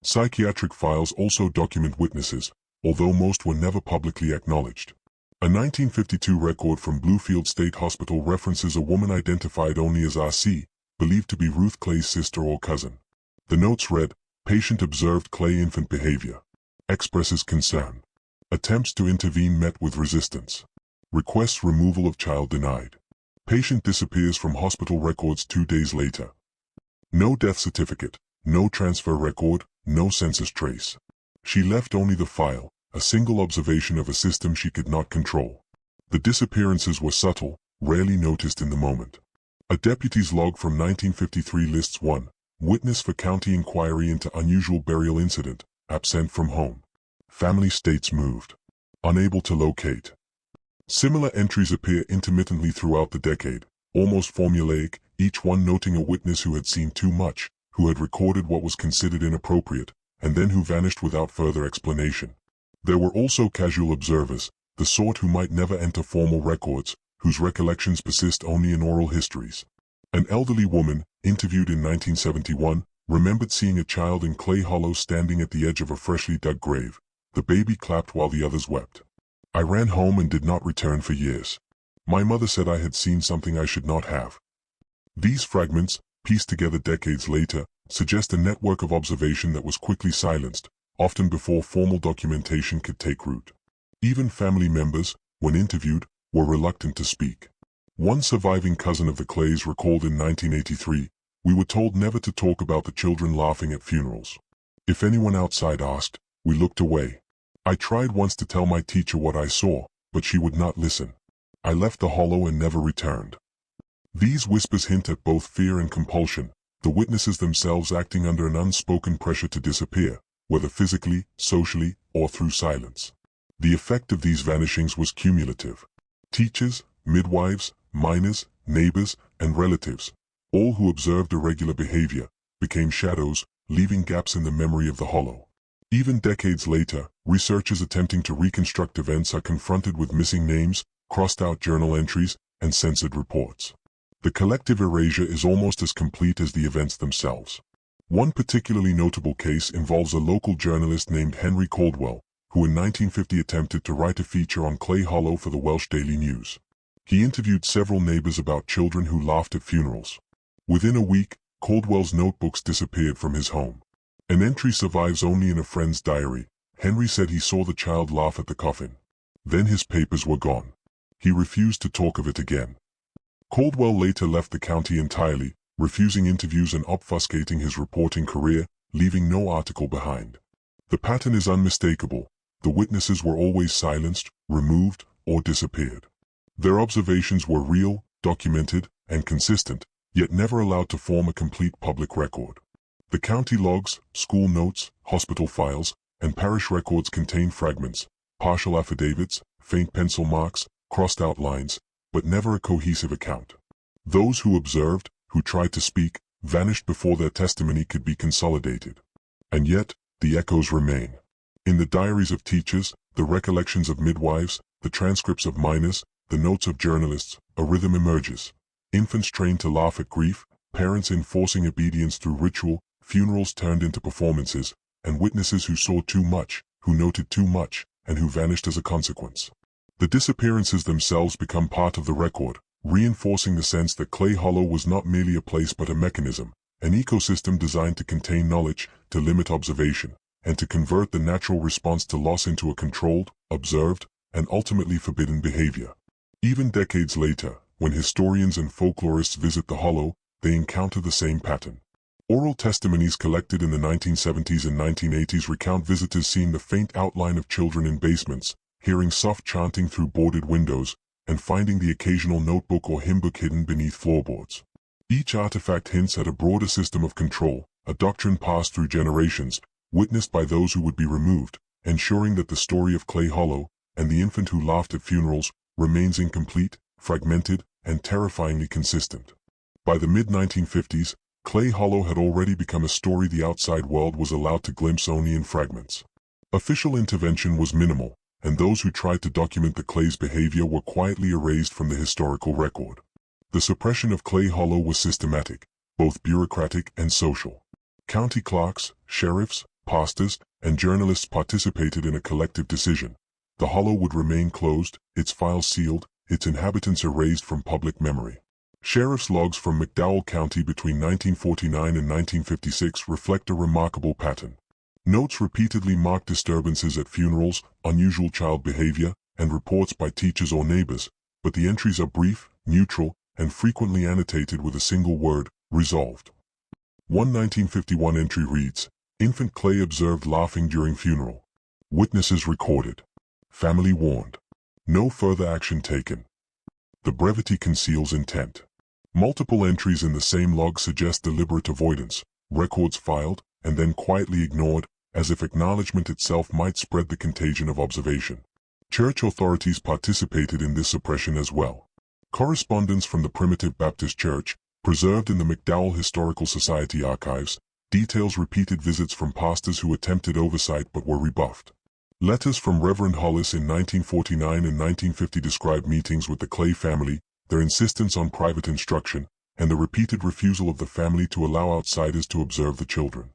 Psychiatric files also document witnesses, although most were never publicly acknowledged. A 1952 record from Bluefield State Hospital references a woman identified only as R.C., believed to be Ruth Clay's sister or cousin. The notes read, "Patient observed Clay infant behavior. Expresses concern. Attempts to intervene met with resistance. Requests removal of child denied. Patient disappears from hospital records 2 days later. No death certificate, no transfer record, no census trace. She left only the file, a single observation of a system she could not control. The disappearances were subtle, rarely noticed in the moment." A deputy's log from 1953 lists 1. Witness for county inquiry into unusual burial incident, absent from home. Family states moved. Unable to locate. Similar entries appear intermittently throughout the decade, almost formulaic, each one noting a witness who had seen too much, who had recorded what was considered inappropriate, and then who vanished without further explanation. There were also casual observers, the sort who might never enter formal records, whose recollections persist only in oral histories. An elderly woman, interviewed in 1971, remembered seeing a child in Clay Hollow standing at the edge of a freshly dug grave. The baby clapped while the others wept. "I ran home and did not return for years. My mother said I had seen something I should not have." These fragments, pieced together decades later, suggest a network of observation that was quickly silenced, often before formal documentation could take root. Even family members, when interviewed, were reluctant to speak. One surviving cousin of the Clays recalled in 1983, "We were told never to talk about the children laughing at funerals. If anyone outside asked, we looked away. I tried once to tell my teacher what I saw, but she would not listen. I left the hollow and never returned." These whispers hint at both fear and compulsion, the witnesses themselves acting under an unspoken pressure to disappear, whether physically, socially, or through silence. The effect of these vanishings was cumulative. Teachers, midwives, miners, neighbors, and relatives, all who observed irregular behavior, became shadows, leaving gaps in the memory of the hollow. Even decades later, researchers attempting to reconstruct events are confronted with missing names, crossed-out journal entries, and censored reports. The collective erasure is almost as complete as the events themselves. One particularly notable case involves a local journalist named Henry Caldwell, who in 1950 attempted to write a feature on Clay Hollow for the Welsh Daily News. He interviewed several neighbors about children who laughed at funerals. Within a week, Caldwell's notebooks disappeared from his home. An entry survives only in a friend's diary. Henry said he saw the child laugh at the coffin. Then his papers were gone. He refused to talk of it again. Caldwell later left the county entirely, refusing interviews and obfuscating his reporting career, leaving no article behind. The pattern is unmistakable. The witnesses were always silenced, removed, or disappeared. Their observations were real, documented, and consistent, yet never allowed to form a complete public record. The county logs, school notes, hospital files, and parish records contain fragments, partial affidavits, faint pencil marks, crossed out lines, but never a cohesive account. Those who observed, who tried to speak, vanished before their testimony could be consolidated. And yet, the echoes remain. In the diaries of teachers, the recollections of midwives, the transcripts of miners, the notes of journalists, a rhythm emerges. Infants trained to laugh at grief, parents enforcing obedience through ritual, funerals turned into performances, and witnesses who saw too much, who noted too much, and who vanished as a consequence. The disappearances themselves become part of the record, reinforcing the sense that Clay Hollow was not merely a place but a mechanism, an ecosystem designed to contain knowledge, to limit observation, and to convert the natural response to loss into a controlled, observed, and ultimately forbidden behavior. Even decades later, when historians and folklorists visit the hollow, they encounter the same pattern. Oral testimonies collected in the 1970s and 1980s recount visitors seeing the faint outline of children in basements, hearing soft chanting through boarded windows, and finding the occasional notebook or hymn book hidden beneath floorboards. Each artifact hints at a broader system of control, a doctrine passed through generations, witnessed by those who would be removed, ensuring that the story of Clay Hollow, and the infant who laughed at funerals, remains incomplete, fragmented, and terrifyingly consistent. By the mid-1950s, Clay Hollow had already become a story the outside world was allowed to glimpse only in fragments. Official intervention was minimal, and those who tried to document the Clay's behavior were quietly erased from the historical record. The suppression of Clay Hollow was systematic, both bureaucratic and social. County clerks, sheriffs, pastors, and journalists participated in a collective decision. The hollow would remain closed, its files sealed, its inhabitants erased from public memory. Sheriff's logs from McDowell County between 1949 and 1956 reflect a remarkable pattern. Notes repeatedly mark disturbances at funerals, unusual child behavior, and reports by teachers or neighbors, but the entries are brief, neutral, and frequently annotated with a single word, resolved. One 1951 entry reads, "Infant Clay observed laughing during funeral. Witnesses recorded. Family warned. No further action taken." The brevity conceals intent. Multiple entries in the same log suggest deliberate avoidance, records filed, and then quietly ignored, as if acknowledgement itself might spread the contagion of observation. Church authorities participated in this suppression as well. Correspondence from the Primitive Baptist Church, preserved in the McDowell Historical Society archives, details repeated visits from pastors who attempted oversight but were rebuffed. Letters from Reverend Hollis in 1949 and 1950 describe meetings with the Clay family, their insistence on private instruction, and the repeated refusal of the family to allow outsiders to observe the children.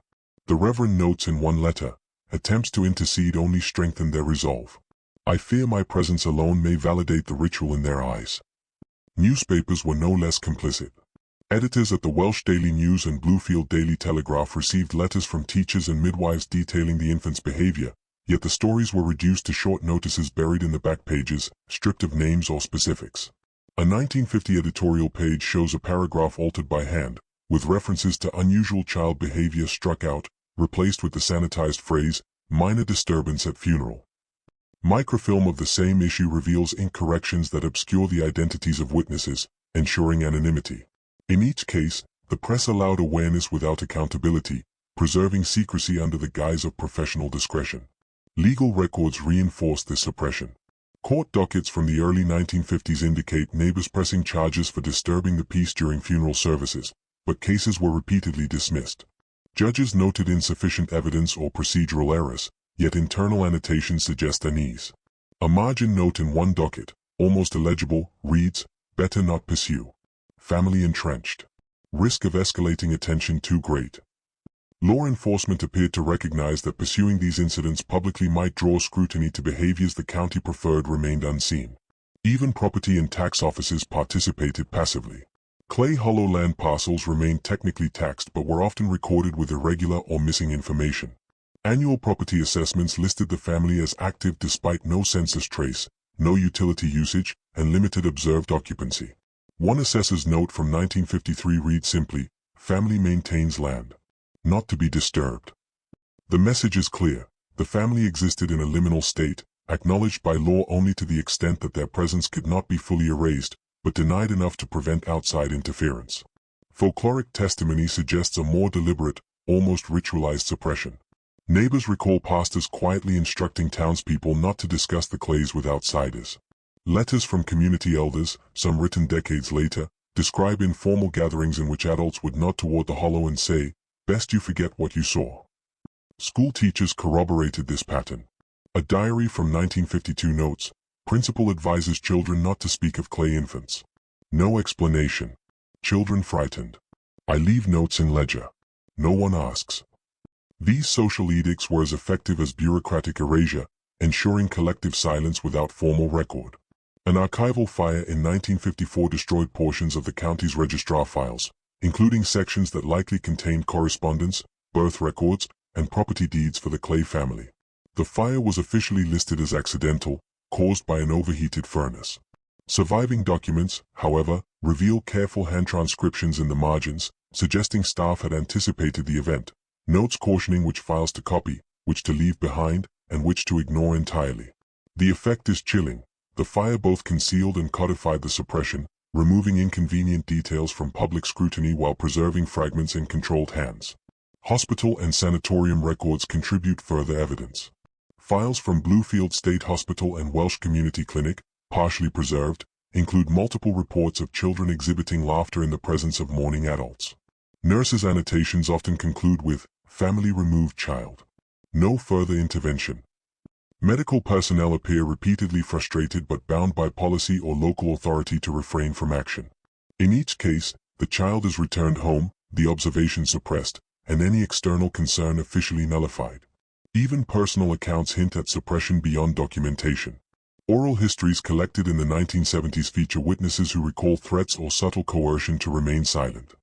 The Reverend notes in one letter, "Attempts to intercede only strengthen their resolve. I fear my presence alone may validate the ritual in their eyes." Newspapers were no less complicit. Editors at the Welsh Daily News and Bluefield Daily Telegraph received letters from teachers and midwives detailing the infant's behavior, yet the stories were reduced to short notices buried in the back pages, stripped of names or specifics. A 1950 editorial page shows a paragraph altered by hand, with references to unusual child behavior struck out, replaced with the sanitized phrase, "minor disturbance at funeral." Microfilm of the same issue reveals incorrections that obscure the identities of witnesses, ensuring anonymity. In each case, the press allowed awareness without accountability, preserving secrecy under the guise of professional discretion. Legal records reinforced this suppression. Court dockets from the early 1950s indicate neighbors pressing charges for disturbing the peace during funeral services, but cases were repeatedly dismissed. Judges noted insufficient evidence or procedural errors, yet internal annotations suggest unease. A margin note in one docket, almost illegible, reads, "Better not pursue. Family entrenched. Risk of escalating attention too great." Law enforcement appeared to recognize that pursuing these incidents publicly might draw scrutiny to behaviors the county preferred remained unseen. Even property and tax offices participated passively. Clay Hollow land parcels remained technically taxed but were often recorded with irregular or missing information. Annual property assessments listed the family as active despite no census trace, no utility usage, and limited observed occupancy. One assessor's note from 1953 reads simply, "Family maintains land. Not to be disturbed." The message is clear. The family existed in a liminal state, acknowledged by law only to the extent that their presence could not be fully erased, but denied enough to prevent outside interference. Folkloric testimony suggests a more deliberate, almost ritualized suppression. Neighbors recall pastors quietly instructing townspeople not to discuss the Clays with outsiders. Letters from community elders, some written decades later, describe informal gatherings in which adults would nod toward the hollow and say, "Best you forget what you saw." School teachers corroborated this pattern. A diary from 1952 notes, principal advises children not to speak of clay infants. No explanation. Children frightened. I leave notes in ledger. No one asks. These social edicts were as effective as bureaucratic erasure, ensuring collective silence without formal record. An archival fire in 1954 destroyed portions of the county's registrar files, including sections that likely contained correspondence, birth records, and property deeds for the Clay family. The fire was officially listed as accidental, caused by an overheated furnace. Surviving documents, however, reveal careful hand transcriptions in the margins, suggesting staff had anticipated the event. Notes cautioning which files to copy, which to leave behind, and which to ignore entirely. The effect is chilling. The fire both concealed and codified the suppression, removing inconvenient details from public scrutiny while preserving fragments in controlled hands. Hospital and sanatorium records contribute further evidence. Files from Bluefield State Hospital and Welsh Community Clinic, partially preserved, include multiple reports of children exhibiting laughter in the presence of mourning adults. Nurses' annotations often conclude with, "Family removed child." No further intervention. Medical personnel appear repeatedly frustrated but bound by policy or local authority to refrain from action. In each case, the child is returned home, the observation suppressed, and any external concern officially nullified. Even personal accounts hint at suppression beyond documentation. Oral histories collected in the 1970s feature witnesses who recall threats or subtle coercion to remain silent.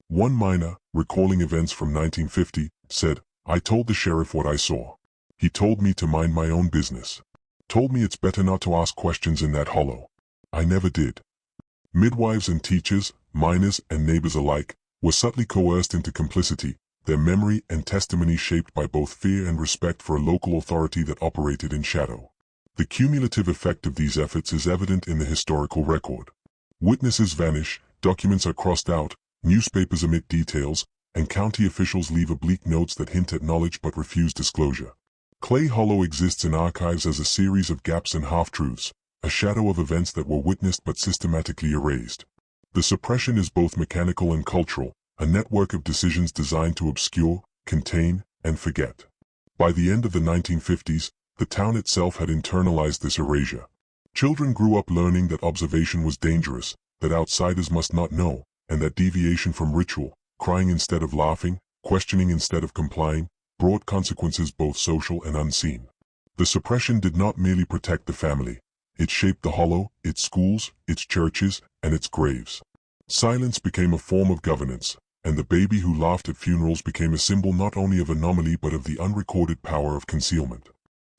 One miner, recalling events from 1950, said, "I told the sheriff what I saw. He told me to mind my own business. Told me it's better not to ask questions in that hollow. I never did." Midwives and teachers, miners and neighbors alike, were subtly coerced into complicity, their memory and testimony shaped by both fear and respect for a local authority that operated in shadow. The cumulative effect of these efforts is evident in the historical record. Witnesses vanish, documents are crossed out, newspapers omit details, and county officials leave oblique notes that hint at knowledge but refuse disclosure. Clay Hollow exists in archives as a series of gaps and half-truths, a shadow of events that were witnessed but systematically erased. The suppression is both mechanical and cultural, a network of decisions designed to obscure, contain, and forget. By the end of the 1950s, the town itself had internalized this erasure. Children grew up learning that observation was dangerous, that outsiders must not know, and that deviation from ritual, crying instead of laughing, questioning instead of complying, brought consequences both social and unseen. The suppression did not merely protect the family. It shaped the hollow, its schools, its churches, and its graves. Silence became a form of governance, and the baby who laughed at funerals became a symbol not only of anomaly but of the unrecorded power of concealment.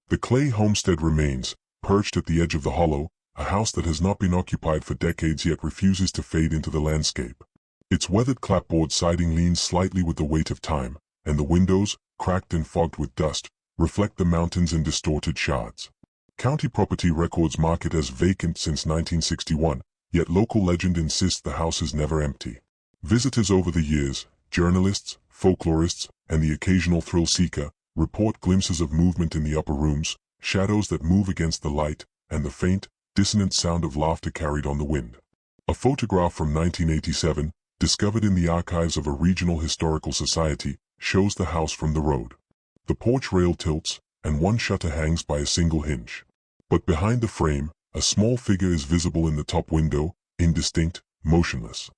The Clay homestead remains, perched at the edge of the hollow, a house that has not been occupied for decades yet refuses to fade into the landscape. Its weathered clapboard siding leans slightly with the weight of time, and the windows, cracked and fogged with dust, reflect the mountains in distorted shards. County property records mark it as vacant since 1961, yet local legend insists the house is never empty. Visitors over the years, journalists, folklorists, and the occasional thrill seeker, report glimpses of movement in the upper rooms, shadows that move against the light, and the faint, dissonant sound of laughter carried on the wind. A photograph from 1987, discovered in the archives of a regional historical society, shows the house from the road. The porch rail tilts, and one shutter hangs by a single hinge. But behind the frame, a small figure is visible in the top window, indistinct, motionless.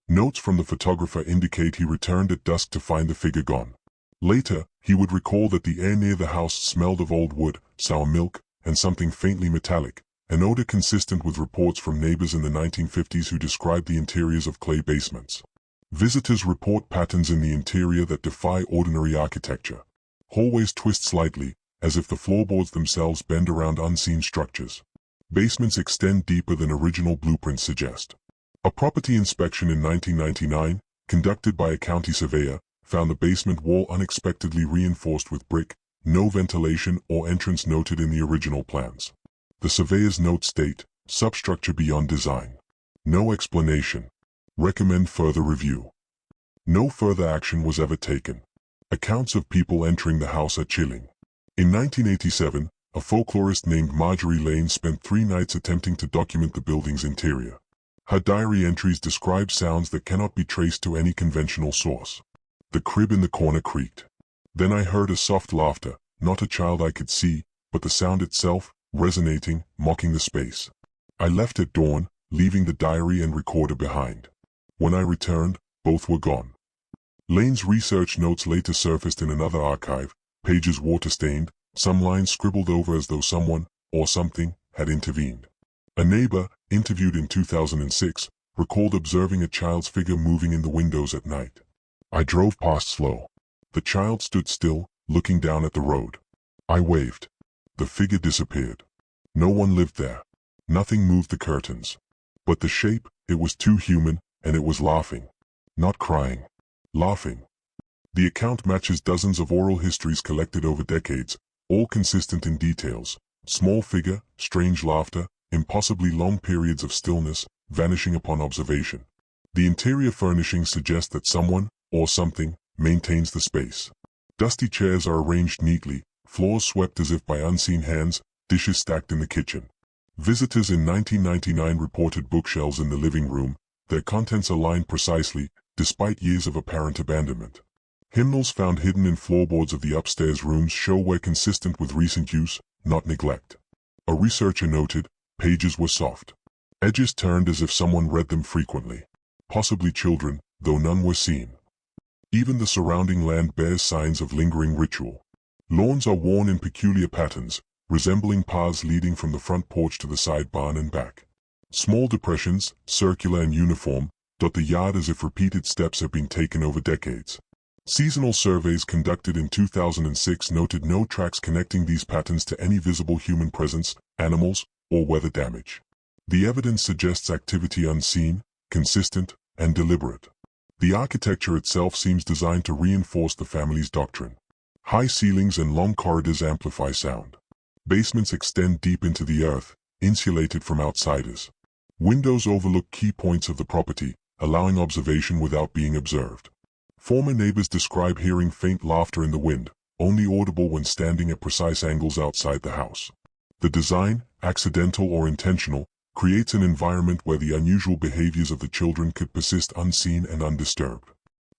Notes from the photographer indicate he returned at dusk to find the figure gone. Later, he would recall that the air near the house smelled of old wood, sour milk, and something faintly metallic, an odor consistent with reports from neighbors in the 1950s who described the interiors of clay basements. Visitors report patterns in the interior that defy ordinary architecture. Hallways twist slightly, as if the floorboards themselves bend around unseen structures. Basements extend deeper than original blueprints suggest. A property inspection in 1999, conducted by a county surveyor, found the basement wall unexpectedly reinforced with brick, no ventilation or entrance noted in the original plans. The surveyor's notes state, "Substructure beyond design. No explanation. Recommend further review." No further action was ever taken. Accounts of people entering the house are chilling. In 1987, a folklorist named Marjorie Lane spent 3 nights attempting to document the building's interior. Her diary entries describe sounds that cannot be traced to any conventional source. The crib in the corner creaked. Then I heard a soft laughter, not a child I could see, but the sound itself, resonating, mocking the space. I left at dawn, leaving the diary and recorder behind. When I returned, both were gone. Lane's research notes later surfaced in another archive, pages water-stained, some lines scribbled over as though someone, or something, had intervened. A neighbor, interviewed in 2006, recalled observing a child's figure moving in the windows at night. I drove past slow. The child stood still, looking down at the road. I waved. The figure disappeared. No one lived there. Nothing moved the curtains. But the shape, it was too human, and it was laughing. Not crying. Laughing. The account matches dozens of oral histories collected over decades, all consistent in details. Small figure, strange laughter, impossibly long periods of stillness, vanishing upon observation. The interior furnishings suggest that someone, or something, maintains the space. Dusty chairs are arranged neatly, floors swept as if by unseen hands, dishes stacked in the kitchen. Visitors in 1999 reported bookshelves in the living room, their contents aligned precisely, despite years of apparent abandonment. Hymnals found hidden in floorboards of the upstairs rooms show we're consistent with recent use, not neglect. A researcher noted, pages were soft. Edges turned as if someone read them frequently. Possibly children, though none were seen. Even the surrounding land bears signs of lingering ritual. Lawns are worn in peculiar patterns, resembling paths leading from the front porch to the side barn and back. Small depressions, circular and uniform, dot the yard as if repeated steps have been taken over decades. Seasonal surveys conducted in 2006 noted no tracks connecting these patterns to any visible human presence, animals, or weather damage. The evidence suggests activity unseen, consistent, and deliberate. The architecture itself seems designed to reinforce the family's doctrine. High ceilings and long corridors amplify sound. Basements extend deep into the earth, insulated from outsiders. Windows overlook key points of the property, allowing observation without being observed. Former neighbors describe hearing faint laughter in the wind, only audible when standing at precise angles outside the house. The design, accidental or intentional, creates an environment where the unusual behaviors of the children could persist unseen and undisturbed.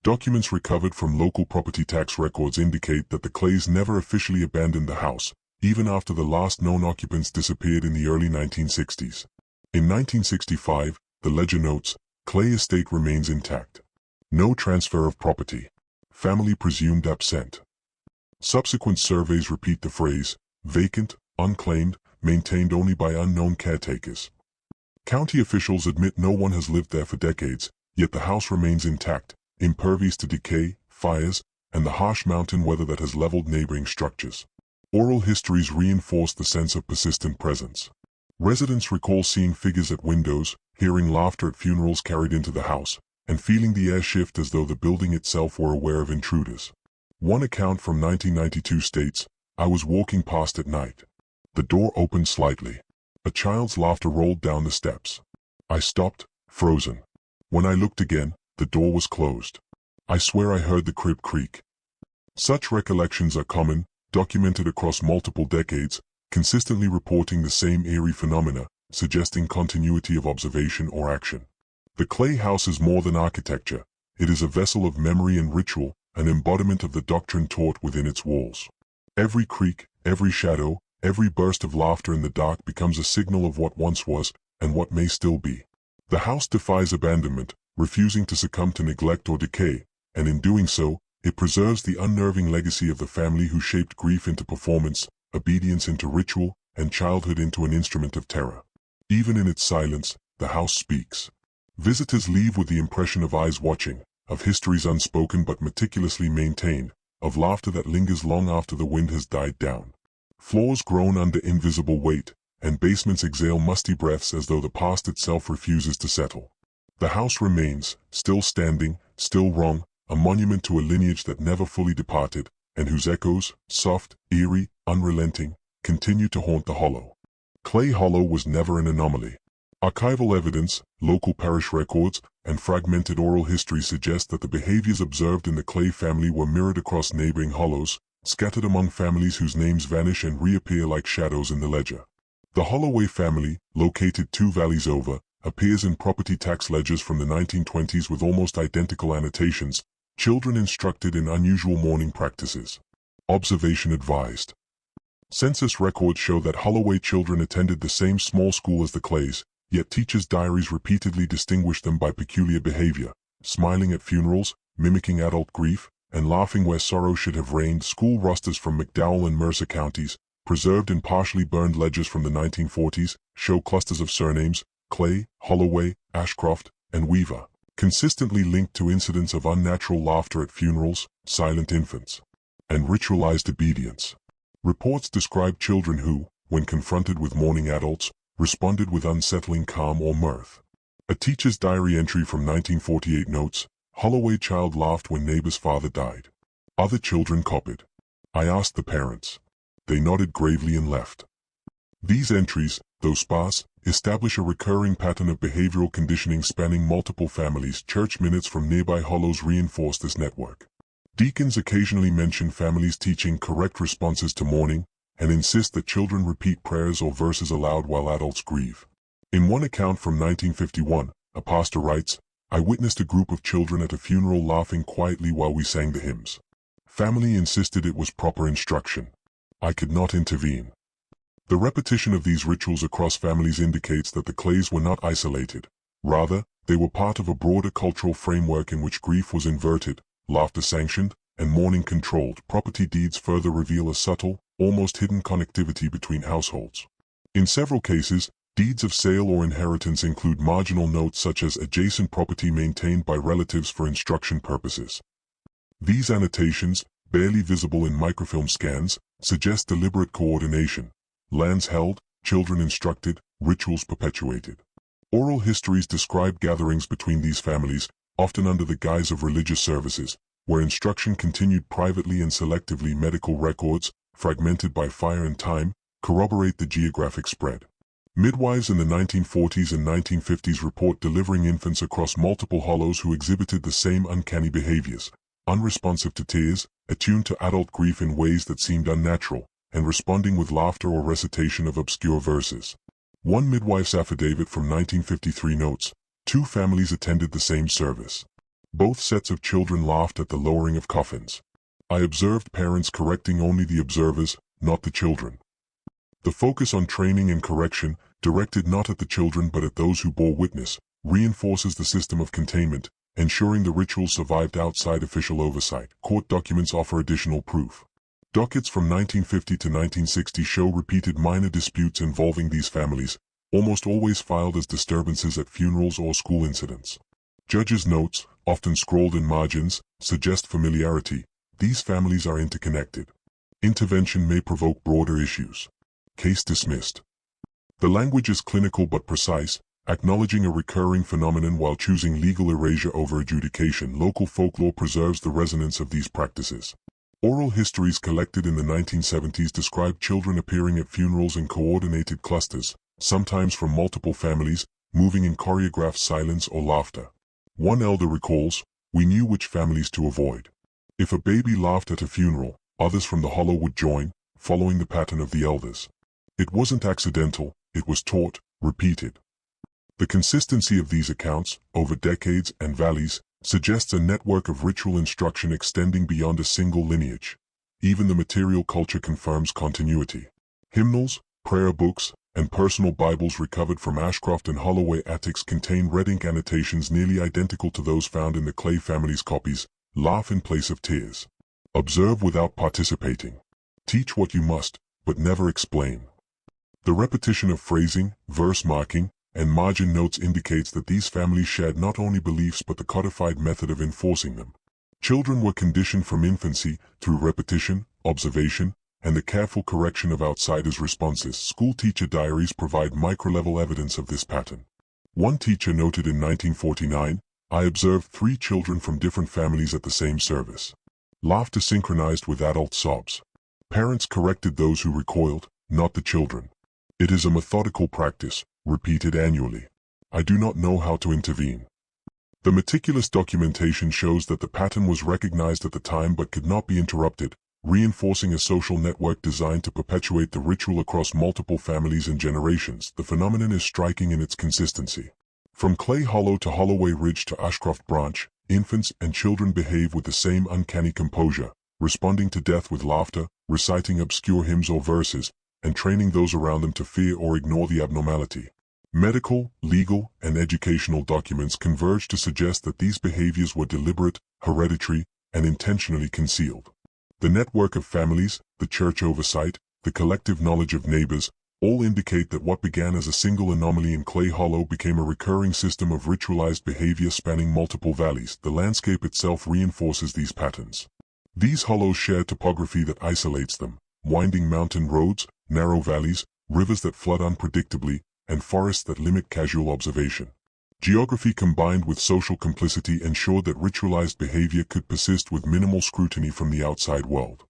Documents recovered from local property tax records indicate that the Clays never officially abandoned the house, even after the last known occupants disappeared in the early 1960s. In 1965, the ledger notes, Clay estate remains intact. No transfer of property. Family presumed absent. Subsequent surveys repeat the phrase, vacant, unclaimed, maintained only by unknown caretakers. County officials admit no one has lived there for decades, yet the house remains intact, impervious to decay, fires, and the harsh mountain weather that has leveled neighboring structures. Oral histories reinforce the sense of persistent presence. Residents recall seeing figures at windows, hearing laughter at funerals carried into the house, and feeling the air shift as though the building itself were aware of intruders. One account from 1992 states, I was walking past at night. The door opened slightly. A child's laughter rolled down the steps. I stopped, frozen. When I looked again, the door was closed. I swear I heard the crib creak. Such recollections are common, documented across multiple decades, consistently reporting the same eerie phenomena, suggesting continuity of observation or action. The Clay house is more than architecture. It is a vessel of memory and ritual, an embodiment of the doctrine taught within its walls. Every creak, every shadow, every burst of laughter in the dark becomes a signal of what once was, and what may still be. The house defies abandonment, refusing to succumb to neglect or decay, and in doing so, it preserves the unnerving legacy of the family who shaped grief into performance, obedience into ritual, and childhood into an instrument of terror. Even in its silence, the house speaks. Visitors leave with the impression of eyes watching, of histories unspoken but meticulously maintained, of laughter that lingers long after the wind has died down. Floors groan under invisible weight, and basements exhale musty breaths as though the past itself refuses to settle. The house remains, still standing, still wrong, a monument to a lineage that never fully departed, and whose echoes, soft, eerie, unrelenting, continue to haunt the hollow. Clay Hollow was never an anomaly. Archival evidence, local parish records, and fragmented oral history suggest that the behaviors observed in the Clay family were mirrored across neighboring hollows, scattered among families whose names vanish and reappear like shadows in the ledger. The Holloway family, located 2 valleys over, appears in property tax ledgers from the 1920s with almost identical annotations, children instructed in unusual mourning practices. Observation advised. Census records show that Holloway children attended the same small school as the Clays, yet teachers' diaries repeatedly distinguish them by peculiar behavior, smiling at funerals, mimicking adult grief, and laughing where sorrow should have reigned. School rosters from McDowell and Mercer counties, preserved in partially burned ledgers from the 1940s, show clusters of surnames, Clay, Holloway, Ashcroft, and Weaver, consistently linked to incidents of unnatural laughter at funerals, silent infants, and ritualized obedience. Reports describe children who, when confronted with mourning adults, responded with unsettling calm or mirth. A teacher's diary entry from 1948 notes, Holloway child laughed when neighbor's father died. Other children copied. I asked the parents. They nodded gravely and left. These entries, though sparse, establish a recurring pattern of behavioral conditioning spanning multiple families. Church minutes from nearby hollows reinforce this network. Deacons occasionally mention families teaching correct responses to mourning, and insist that children repeat prayers or verses aloud while adults grieve. In one account from 1951, a pastor writes, I witnessed a group of children at a funeral laughing quietly while we sang the hymns. Family insisted it was proper instruction. I could not intervene. The repetition of these rituals across families indicates that the Clays were not isolated. Rather, they were part of a broader cultural framework in which grief was inverted, laughter sanctioned, and mourning controlled. Property deeds further reveal a subtle, almost hidden connectivity between households. In several cases, deeds of sale or inheritance include marginal notes such as adjacent property maintained by relatives for instruction purposes. These annotations, barely visible in microfilm scans, suggest deliberate coordination. Lands held, children instructed, rituals perpetuated. Oral histories describe gatherings between these families, often under the guise of religious services, where instruction continued privately and selectively. Medical records, fragmented by fire and time, corroborate the geographic spread. Midwives in the 1940s and 1950s report delivering infants across multiple hollows who exhibited the same uncanny behaviors, unresponsive to tears, attuned to adult grief in ways that seemed unnatural, and responding with laughter or recitation of obscure verses. One midwife's affidavit from 1953 notes, 2 families attended the same service. Both sets of children laughed at the lowering of coffins. I observed parents correcting only the observers, not the children. The focus on training and correction, directed not at the children but at those who bore witness, reinforces the system of containment, ensuring the rituals survived outside official oversight. Court documents offer additional proof. Dockets from 1950 to 1960 show repeated minor disputes involving these families, almost always filed as disturbances at funerals or school incidents. Judges' notes, often scrawled in margins, suggest familiarity. These families are interconnected. Intervention may provoke broader issues. Case dismissed. The language is clinical but precise, acknowledging a recurring phenomenon while choosing legal erasure over adjudication. Local folklore preserves the resonance of these practices. Oral histories collected in the 1970s describe children appearing at funerals in coordinated clusters, sometimes from multiple families, moving in choreographed silence or laughter. One elder recalls, we knew which families to avoid. If a baby laughed at a funeral, others from the hollow would join, following the pattern of the elders. It wasn't accidental, it was taught, repeated. The consistency of these accounts, over decades and valleys, suggests a network of ritual instruction extending beyond a single lineage. Even the material culture confirms continuity. Hymnals, prayer books, and personal Bibles recovered from Ashcroft and Holloway attics contain red ink annotations nearly identical to those found in the Clay family's copies. Laugh in place of tears. Observe without participating. Teach what you must, but never explain. The repetition of phrasing, verse marking, and margin notes indicates that these families shared not only beliefs but the codified method of enforcing them. Children were conditioned from infancy through repetition, observation, and the careful correction of outsiders' responses. School teacher diaries provide micro-level evidence of this pattern. One teacher noted in 1949, I observed 3 children from different families at the same service. Laughter synchronized with adult sobs. Parents corrected those who recoiled, not the children. It is a methodical practice, repeated annually. I do not know how to intervene. The meticulous documentation shows that the pattern was recognized at the time but could not be interrupted, reinforcing a social network designed to perpetuate the ritual across multiple families and generations. The phenomenon is striking in its consistency. From Clay Hollow to Holloway Ridge to Ashcroft Branch, infants and children behave with the same uncanny composure, responding to death with laughter, reciting obscure hymns or verses, and training those around them to fear or ignore the abnormality. Medical, legal, and educational documents converge to suggest that these behaviors were deliberate, hereditary, and intentionally concealed. The network of families, the church oversight, the collective knowledge of neighbors, all indicate that what began as a single anomaly in Clay Hollow became a recurring system of ritualized behavior spanning multiple valleys. The landscape itself reinforces these patterns. These hollows share topography that isolates them: winding mountain roads, narrow valleys, rivers that flood unpredictably, and forests that limit casual observation. Geography combined with social complicity ensured that ritualized behavior could persist with minimal scrutiny from the outside world.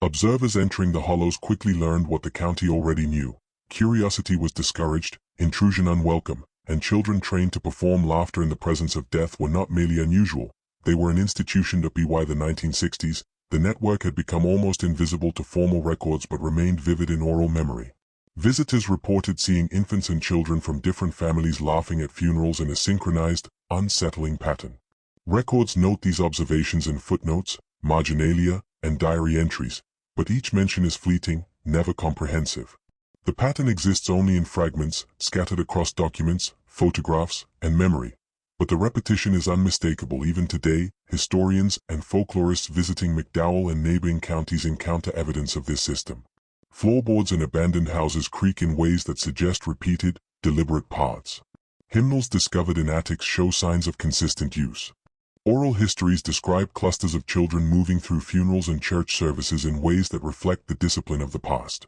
Observers entering the hollows quickly learned what the county already knew. Curiosity was discouraged, intrusion unwelcome, and children trained to perform laughter in the presence of death were not merely unusual, they were an institution. By the 1960s, the network had become almost invisible to formal records but remained vivid in oral memory. Visitors reported seeing infants and children from different families laughing at funerals in a synchronized, unsettling pattern. Records note these observations in footnotes, marginalia, and diary entries, but each mention is fleeting, never comprehensive. The pattern exists only in fragments, scattered across documents, photographs, and memory. But the repetition is unmistakable. Even today, historians and folklorists visiting McDowell and neighboring counties encounter evidence of this system. Floorboards in abandoned houses creak in ways that suggest repeated, deliberate paths. Hymnals discovered in attics show signs of consistent use. Oral histories describe clusters of children moving through funerals and church services in ways that reflect the discipline of the past.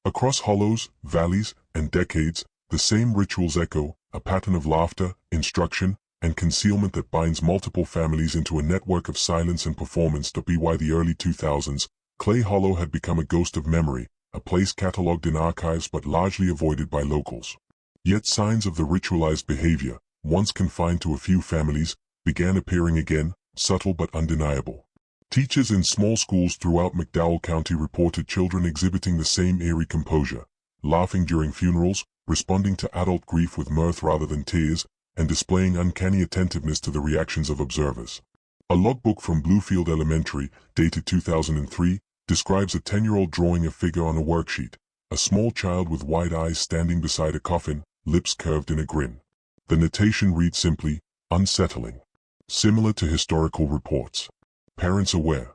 Across hollows, valleys, and decades, the same rituals echo, a pattern of laughter, instruction, and concealment that binds multiple families into a network of silence and performance. By the early 2000s, Clay Hollow had become a ghost of memory, a place catalogued in archives but largely avoided by locals. Yet signs of the ritualized behavior, once confined to a few families, began appearing again, subtle but undeniable. Teachers in small schools throughout McDowell County reported children exhibiting the same eerie composure, laughing during funerals, responding to adult grief with mirth rather than tears, and displaying uncanny attentiveness to the reactions of observers. A logbook from Bluefield Elementary, dated 2003, describes a 10-year-old drawing a figure on a worksheet, a small child with wide eyes standing beside a coffin, lips curved in a grin. The notation reads simply, unsettling. Similar to historical reports. Parents aware.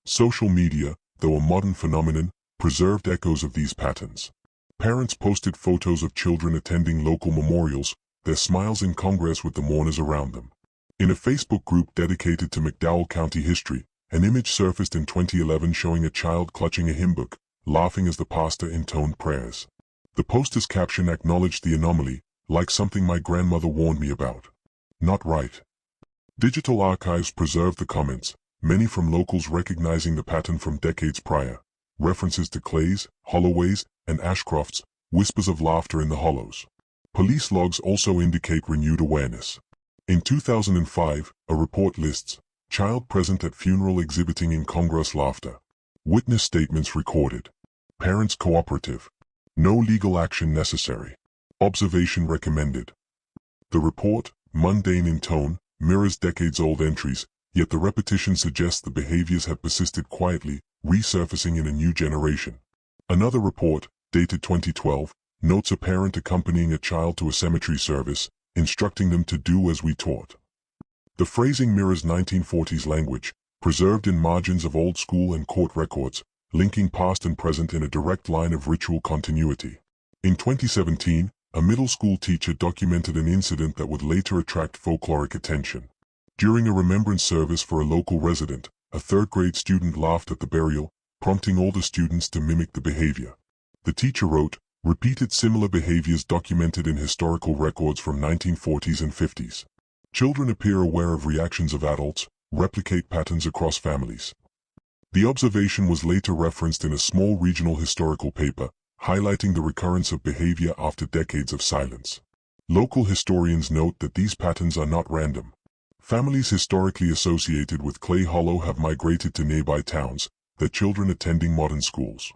Social media, though a modern phenomenon, preserved echoes of these patterns. Parents posted photos of children attending local memorials, their smiles incongruous with the mourners around them. In a Facebook group dedicated to McDowell County history, an image surfaced in 2011 showing a child clutching a hymn book, laughing as the pastor intoned prayers. The poster's caption acknowledged the anomaly, like something my grandmother warned me about. Not right. Digital archives preserved the comments, many from locals recognizing the pattern from decades prior. References to Clays, Holloways, and Ashcrofts, whispers of laughter in the hollows. Police logs also indicate renewed awareness. In 2005, a report lists child present at funeral exhibiting incongruous laughter. Witness statements recorded. Parents cooperative. No legal action necessary. Observation recommended. The report, mundane in tone, mirrors decades-old entries, yet the repetition suggests the behaviors have persisted quietly, resurfacing in a new generation. Another report, dated 2012, notes a parent accompanying a child to a cemetery service, instructing them to do as we taught. The phrasing mirrors 1940s language, preserved in margins of old school and court records, linking past and present in a direct line of ritual continuity. In 2017, a middle school teacher documented an incident that would later attract folkloric attention. During a remembrance service for a local resident, a third-grade student laughed at the burial, prompting older students to mimic the behavior. The teacher wrote, repeated similar behaviors documented in historical records from 1940s and 50s. Children appear aware of reactions of adults, replicate patterns across families. The observation was later referenced in a small regional historical paper, highlighting the recurrence of behavior after decades of silence. Local historians note that these patterns are not random. Families historically associated with Clay Hollow have migrated to nearby towns, their children attending modern schools.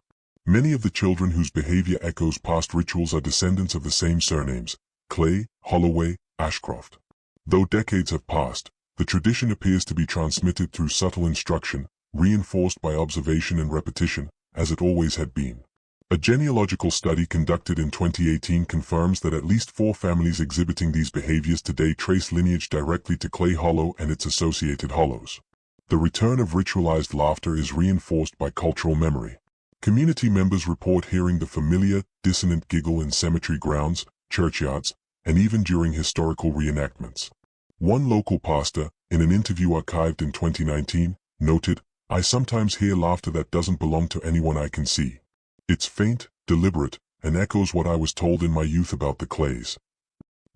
Many of the children whose behavior echoes past rituals are descendants of the same surnames, Clay, Holloway, Ashcroft. Though decades have passed, the tradition appears to be transmitted through subtle instruction, reinforced by observation and repetition, as it always had been. A genealogical study conducted in 2018 confirms that at least 4 families exhibiting these behaviors today trace lineage directly to Clay Hollow and its associated hollows. The return of ritualized laughter is reinforced by cultural memory. Community members report hearing the familiar, dissonant giggle in cemetery grounds, churchyards, and even during historical reenactments. One local pastor, in an interview archived in 2019, noted, "I sometimes hear laughter that doesn't belong to anyone I can see. It's faint, deliberate, and echoes what I was told in my youth about the Clays."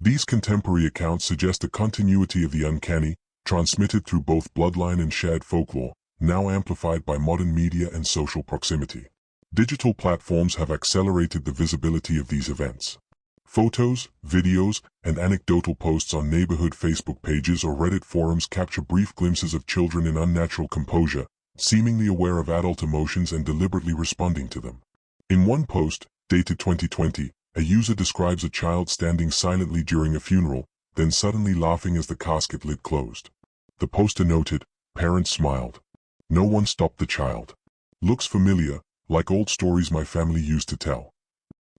These contemporary accounts suggest a continuity of the uncanny, transmitted through both bloodline and shared folklore, now amplified by modern media and social proximity. Digital platforms have accelerated the visibility of these events. Photos, videos, and anecdotal posts on neighborhood Facebook pages or Reddit forums capture brief glimpses of children in unnatural composure, seemingly aware of adult emotions and deliberately responding to them. In one post, dated 2020, a user describes a child standing silently during a funeral, then suddenly laughing as the casket lid closed. The poster noted, "Parents smiled. No one stopped the child. Looks familiar, like old stories my family used to tell."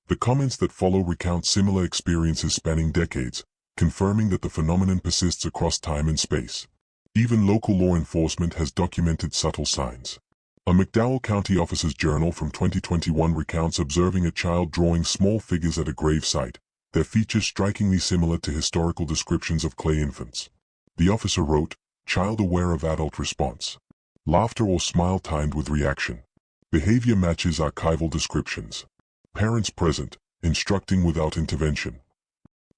The comments that follow recount similar experiences spanning decades, confirming that the phenomenon persists across time and space. Even local law enforcement has documented subtle signs. A McDowell County officer's journal from 2021 recounts observing a child drawing small figures at a grave site, their features strikingly similar to historical descriptions of Clay infants. The officer wrote, "Child aware of adult response. Laughter or smile timed with reaction. Behavior matches archival descriptions. Parents present, instructing without intervention."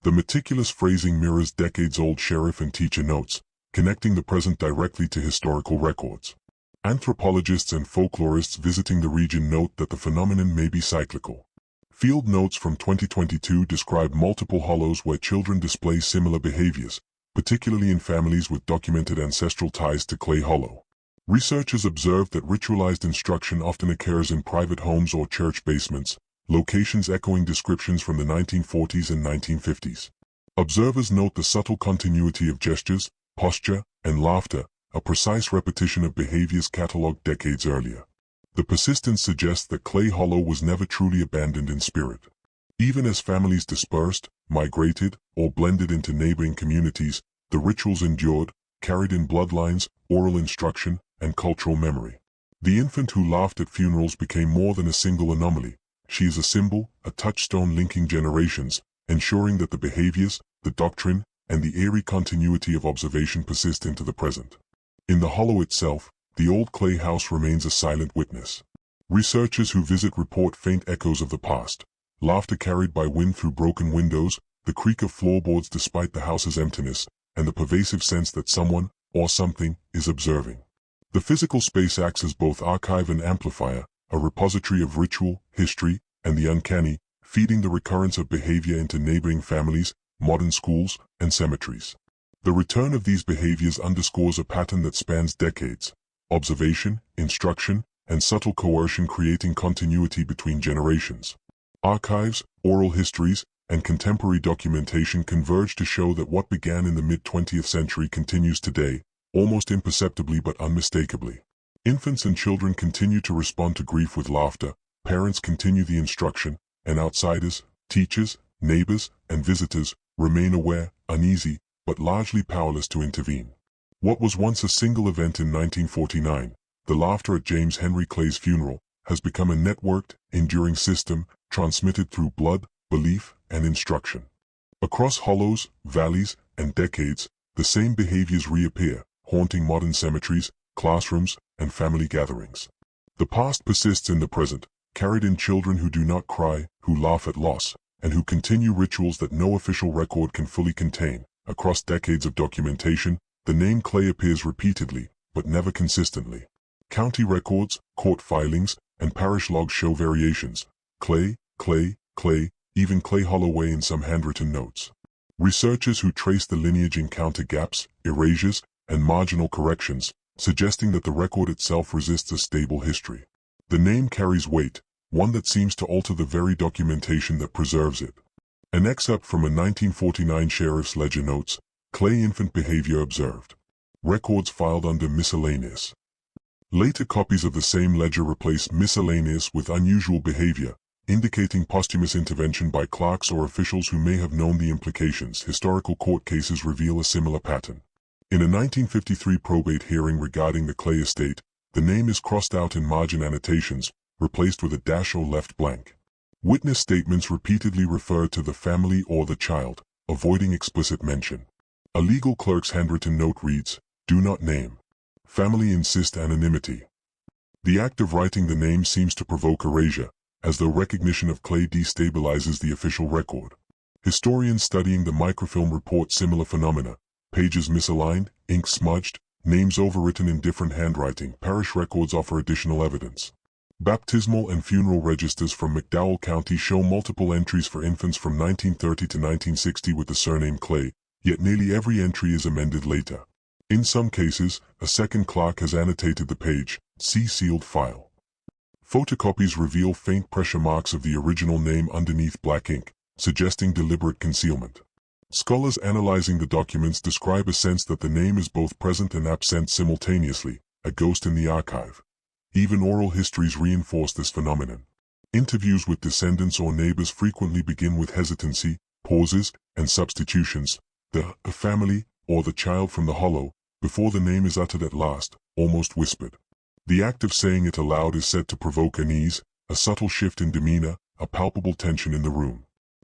The meticulous phrasing mirrors decades-old sheriff and teacher notes, connecting the present directly to historical records. Anthropologists and folklorists visiting the region note that the phenomenon may be cyclical. Field notes from 2022 describe multiple hollows where children display similar behaviors, particularly in families with documented ancestral ties to Clay Hollow. Researchers observed that ritualized instruction often occurs in private homes or church basements, locations echoing descriptions from the 1940s and 1950s. Observers note the subtle continuity of gestures, posture, and laughter, a precise repetition of behaviors catalogued decades earlier. The persistence suggests that Clay Hollow was never truly abandoned in spirit. Even as families dispersed, migrated, or blended into neighboring communities, the rituals endured, carried in bloodlines, oral instruction, and cultural memory. The infant who laughed at funerals became more than a single anomaly. She is a symbol, a touchstone linking generations, ensuring that the behaviors, the doctrine, and the eerie continuity of observation persist into the present. In the hollow itself, the old clay house remains a silent witness. Researchers who visit report faint echoes of the past, laughter carried by wind through broken windows, the creak of floorboards despite the house's emptiness, and the pervasive sense that someone, or something, is observing. The physical space acts as both archive and amplifier, a repository of ritual, history, and the uncanny, feeding the recurrence of behavior into neighboring families, modern schools, and cemeteries. The return of these behaviors underscores a pattern that spans decades: observation, instruction, and subtle coercion creating continuity between generations. Archives, oral histories, and contemporary documentation converge to show that what began in the mid-20th century continues today, almost imperceptibly but unmistakably. Infants and children continue to respond to grief with laughter, parents continue the instruction, and outsiders, teachers, neighbors, and visitors, remain aware, uneasy, but largely powerless to intervene. What was once a single event in 1949, the laughter at James Henry Clay's funeral, has become a networked, enduring system, transmitted through blood, belief, and instruction. Across hollows, valleys, and decades, the same behaviors reappear, haunting modern cemeteries, classrooms, and family gatherings. The past persists in the present, carried in children who do not cry, who laugh at loss, and who continue rituals that no official record can fully contain. Across decades of documentation, the name Clay appears repeatedly, but never consistently. County records, court filings, and parish logs show variations: Clay, Clay, Clay, even Clay Holloway in some handwritten notes. Researchers who trace the lineage encounter gaps, erasures, and marginal corrections, suggesting that the record itself resists a stable history. The name carries weight, one that seems to alter the very documentation that preserves it. An excerpt from a 1949 Sheriff's Ledger notes, Clay infant behavior observed. Records filed under miscellaneous. Later copies of the same ledger replace miscellaneous with unusual behavior, indicating posthumous intervention by clerks or officials who may have known the implications. Historical court cases reveal a similar pattern. In a 1953 probate hearing regarding the Clay estate, the name is crossed out in margin annotations, replaced with a dash or left blank. Witness statements repeatedly refer to the family or the child, avoiding explicit mention. A legal clerk's handwritten note reads, "Do not name. Family insist anonymity." The act of writing the name seems to provoke erasure, as though recognition of Clay destabilizes the official record. Historians studying the microfilm report similar phenomena: pages misaligned, ink smudged, names overwritten in different handwriting. Parish records offer additional evidence. Baptismal and funeral registers from McDowell County show multiple entries for infants from 1930 to 1960 with the surname Clay, yet nearly every entry is amended later. In some cases, a second clerk has annotated the page. See sealed file. Photocopies reveal faint pressure marks of the original name underneath black ink, suggesting deliberate concealment. Scholars analyzing the documents describe a sense that the name is both present and absent simultaneously, a ghost in the archive. Even oral histories reinforce this phenomenon. Interviews with descendants or neighbors frequently begin with hesitancy, pauses, and substitutions, the family, or the child from the hollow, before the name is uttered at last, almost whispered. The act of saying it aloud is said to provoke unease, a subtle shift in demeanor, a palpable tension in the room.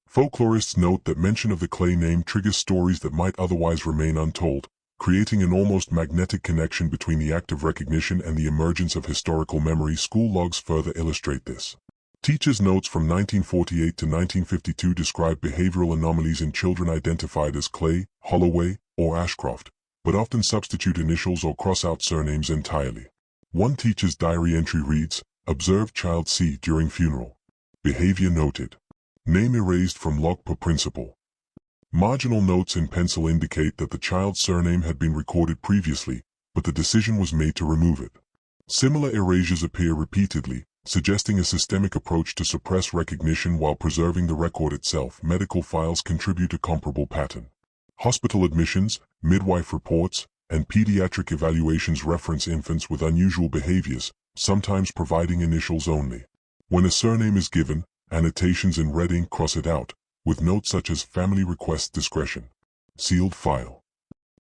Folklorists note that mention of the Clay name triggers stories that might otherwise remain untold, creating an almost magnetic connection between the act of recognition and the emergence of historical memory. School logs further illustrate this. Teachers' notes from 1948 to 1952 describe behavioral anomalies in children identified as Clay, Holloway, or Ashcroft, but often substitute initials or cross out surnames entirely. One teacher's diary entry reads, "Observed child C during funeral. Behavior noted. Name erased from log per principal." Marginal notes in pencil indicate that the child's surname had been recorded previously, but the decision was made to remove it. Similar erasures appear repeatedly, suggesting a systemic approach to suppress recognition while preserving the record itself. Medical files contribute a comparable pattern. Hospital admissions, midwife reports, and pediatric evaluations reference infants with unusual behaviors, sometimes providing initials only. When a surname is given, annotations in red ink cross it out, with notes such as "Family requests discretion." Sealed file.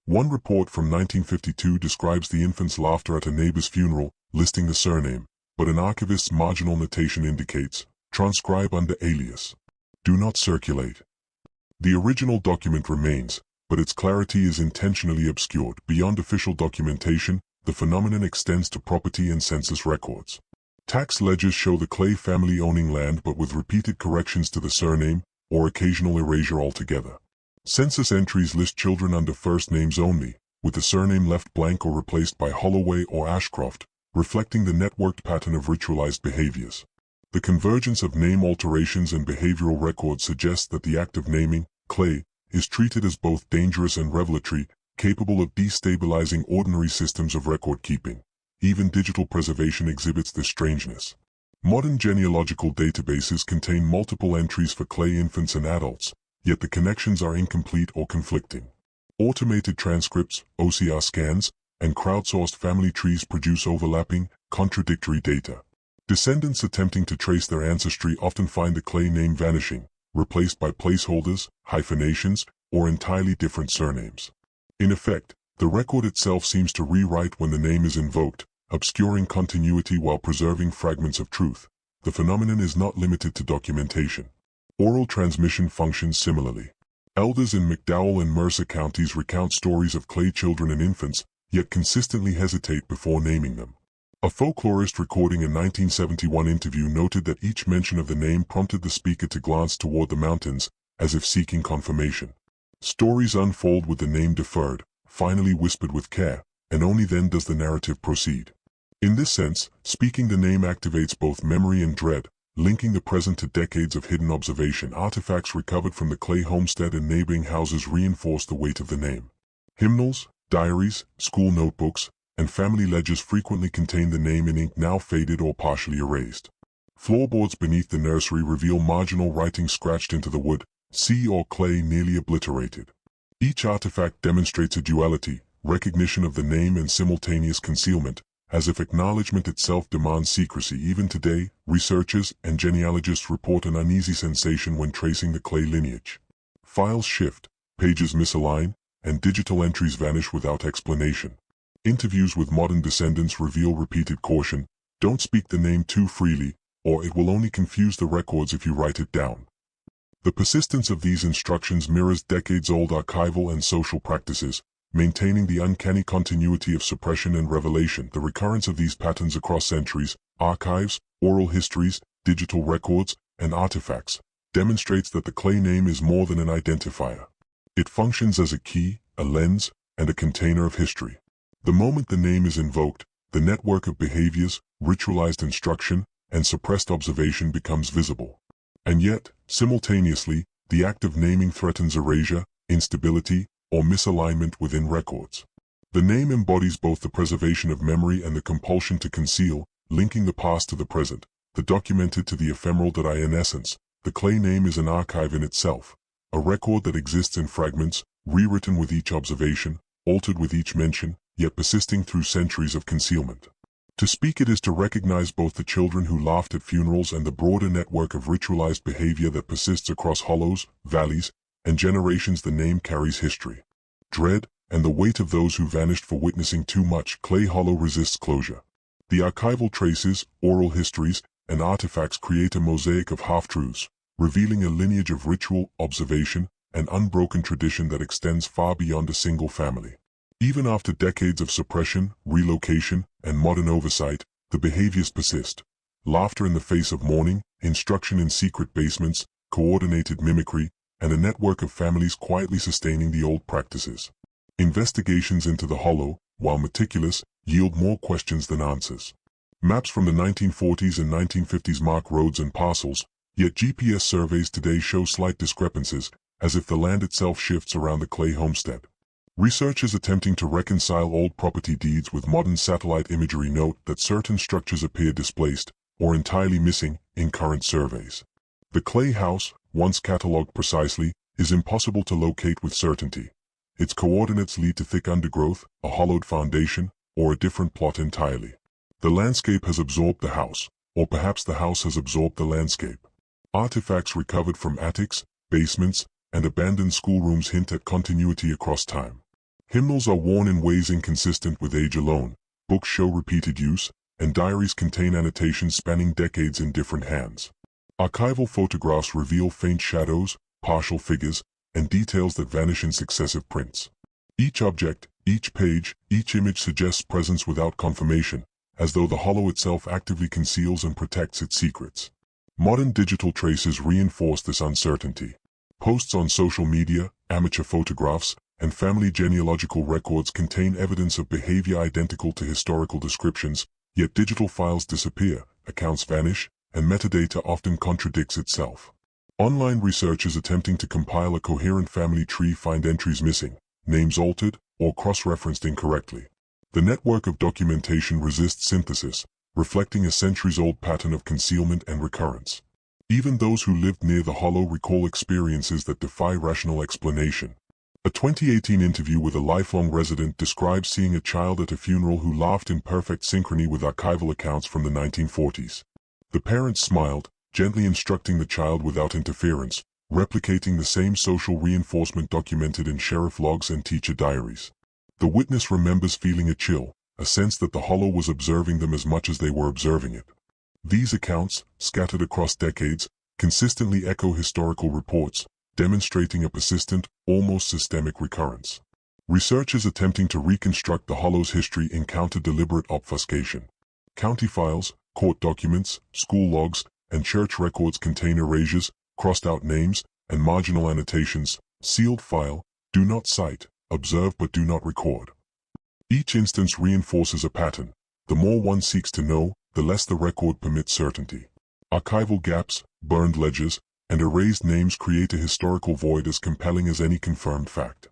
One report from 1952 describes the infant's laughter at a neighbor's funeral, listing the surname, but an archivist's marginal notation indicates, "Transcribe under alias. Do not circulate." The original document remains, but its clarity is intentionally obscured. Beyond official documentation, the phenomenon extends to property and census records. Tax ledgers show the Clay family owning land but with repeated corrections to the surname, or occasional erasure altogether. Census entries list children under first names only, with the surname left blank or replaced by Holloway or Ashcroft, reflecting the networked pattern of ritualized behaviors. The convergence of name alterations and behavioral records suggests that the act of naming, Clay, is treated as both dangerous and revelatory, capable of destabilizing ordinary systems of record keeping. Even digital preservation exhibits this strangeness. Modern genealogical databases contain multiple entries for Clay infants and adults, yet the connections are incomplete or conflicting. Automated transcripts, OCR scans, and crowdsourced family trees produce overlapping, contradictory data. Descendants attempting to trace their ancestry often find the Clay name vanishing, replaced by placeholders, hyphenations, or entirely different surnames. In effect, the record itself seems to rewrite when the name is invoked, obscuring continuity while preserving fragments of truth. The phenomenon is not limited to documentation. Oral transmission functions similarly. Elders in McDowell and Mercer counties recount stories of Clay children and infants, yet consistently hesitate before naming them. A folklorist recording a 1971 interview noted that each mention of the name prompted the speaker to glance toward the mountains, as if seeking confirmation. Stories unfold with the name deferred, finally whispered with care, and only then does the narrative proceed. In this sense, speaking the name activates both memory and dread, linking the present to decades of hidden observation. Artifacts recovered from the Clay homestead and neighboring houses reinforce the weight of the name. Hymnals, diaries, school notebooks, and family ledgers frequently contain the name in ink now faded or partially erased. Floorboards beneath the nursery reveal marginal writing scratched into the wood, sea or clay nearly obliterated. Each artifact demonstrates a duality, recognition of the name and simultaneous concealment, as if acknowledgement itself demands secrecy. Even today, researchers and genealogists report an uneasy sensation when tracing the clay lineage. Files shift, pages misalign, and digital entries vanish without explanation. Interviews with modern descendants reveal repeated caution: don't speak the name too freely, or it will only confuse the records if you write it down. The persistence of these instructions mirrors decades-old archival and social practices, maintaining the uncanny continuity of suppression and revelation. The recurrence of these patterns across centuries, archives, oral histories, digital records, and artifacts demonstrates that the clay name is more than an identifier. It functions as a key, a lens, and a container of history. The moment the name is invoked, the network of behaviors, ritualized instruction, and suppressed observation becomes visible. And yet, simultaneously, the act of naming threatens erasure, instability, or misalignment within records. The name embodies both the preservation of memory and the compulsion to conceal, linking the past to the present, the documented to the ephemeral. In essence, the clay name is an archive in itself, a record that exists in fragments, rewritten with each observation, altered with each mention, yet persisting through centuries of concealment. To speak it is to recognize both the children who laughed at funerals and the broader network of ritualized behavior that persists across hollows, valleys, and generations. The name carries history, dread, and the weight of those who vanished for witnessing too much. Clay Hollow resists closure. The archival traces, oral histories, and artifacts create a mosaic of half-truths, revealing a lineage of ritual, observation, and unbroken tradition that extends far beyond a single family. Even after decades of suppression, relocation, and modern oversight, the behaviors persist. Laughter in the face of mourning, instruction in secret basements, coordinated mimicry, and a network of families quietly sustaining the old practices. Investigations into the hollow, while meticulous, yield more questions than answers. Maps from the 1940s and 1950s mark roads and parcels, yet GPS surveys today show slight discrepancies, as if the land itself shifts around the clay homestead. Researchers attempting to reconcile old property deeds with modern satellite imagery note that certain structures appear displaced, or entirely missing, in current surveys. The clay house, once catalogued precisely, is impossible to locate with certainty. Its coordinates lead to thick undergrowth, a hollowed foundation, or a different plot entirely. The landscape has absorbed the house, or perhaps the house has absorbed the landscape. Artifacts recovered from attics, basements, and abandoned schoolrooms hint at continuity across time. Hymnals are worn in ways inconsistent with age alone, books show repeated use, and diaries contain annotations spanning decades in different hands. Archival photographs reveal faint shadows, partial figures, and details that vanish in successive prints. Each object, each page, each image suggests presence without confirmation, as though the hollow itself actively conceals and protects its secrets. Modern digital traces reinforce this uncertainty. Posts on social media, amateur photographs, and family genealogical records contain evidence of behavior identical to historical descriptions, yet digital files disappear, accounts vanish, and metadata often contradicts itself. Online researchers attempting to compile a coherent family tree find entries missing, names altered, or cross-referenced incorrectly. The network of documentation resists synthesis, reflecting a centuries-old pattern of concealment and recurrence. Even those who lived near the hollow recall experiences that defy rational explanation. A 2018 interview with a lifelong resident describes seeing a child at a funeral who laughed in perfect synchrony with archival accounts from the 1940s. The parents smiled, gently instructing the child without interference, replicating the same social reinforcement documented in sheriff logs and teacher diaries. The witness remembers feeling a chill, a sense that the hollow was observing them as much as they were observing it. These accounts, scattered across decades, consistently echo historical reports, demonstrating a persistent, almost systemic recurrence. Researchers attempting to reconstruct the hollow's history encounter deliberate obfuscation. County files, court documents, school logs, and church records contain erasures, crossed-out names, and marginal annotations. Sealed file, do not cite, observe but do not record. Each instance reinforces a pattern. The more one seeks to know, the less the record permits certainty. Archival gaps, burned ledgers, and erased names create a historical void as compelling as any confirmed fact.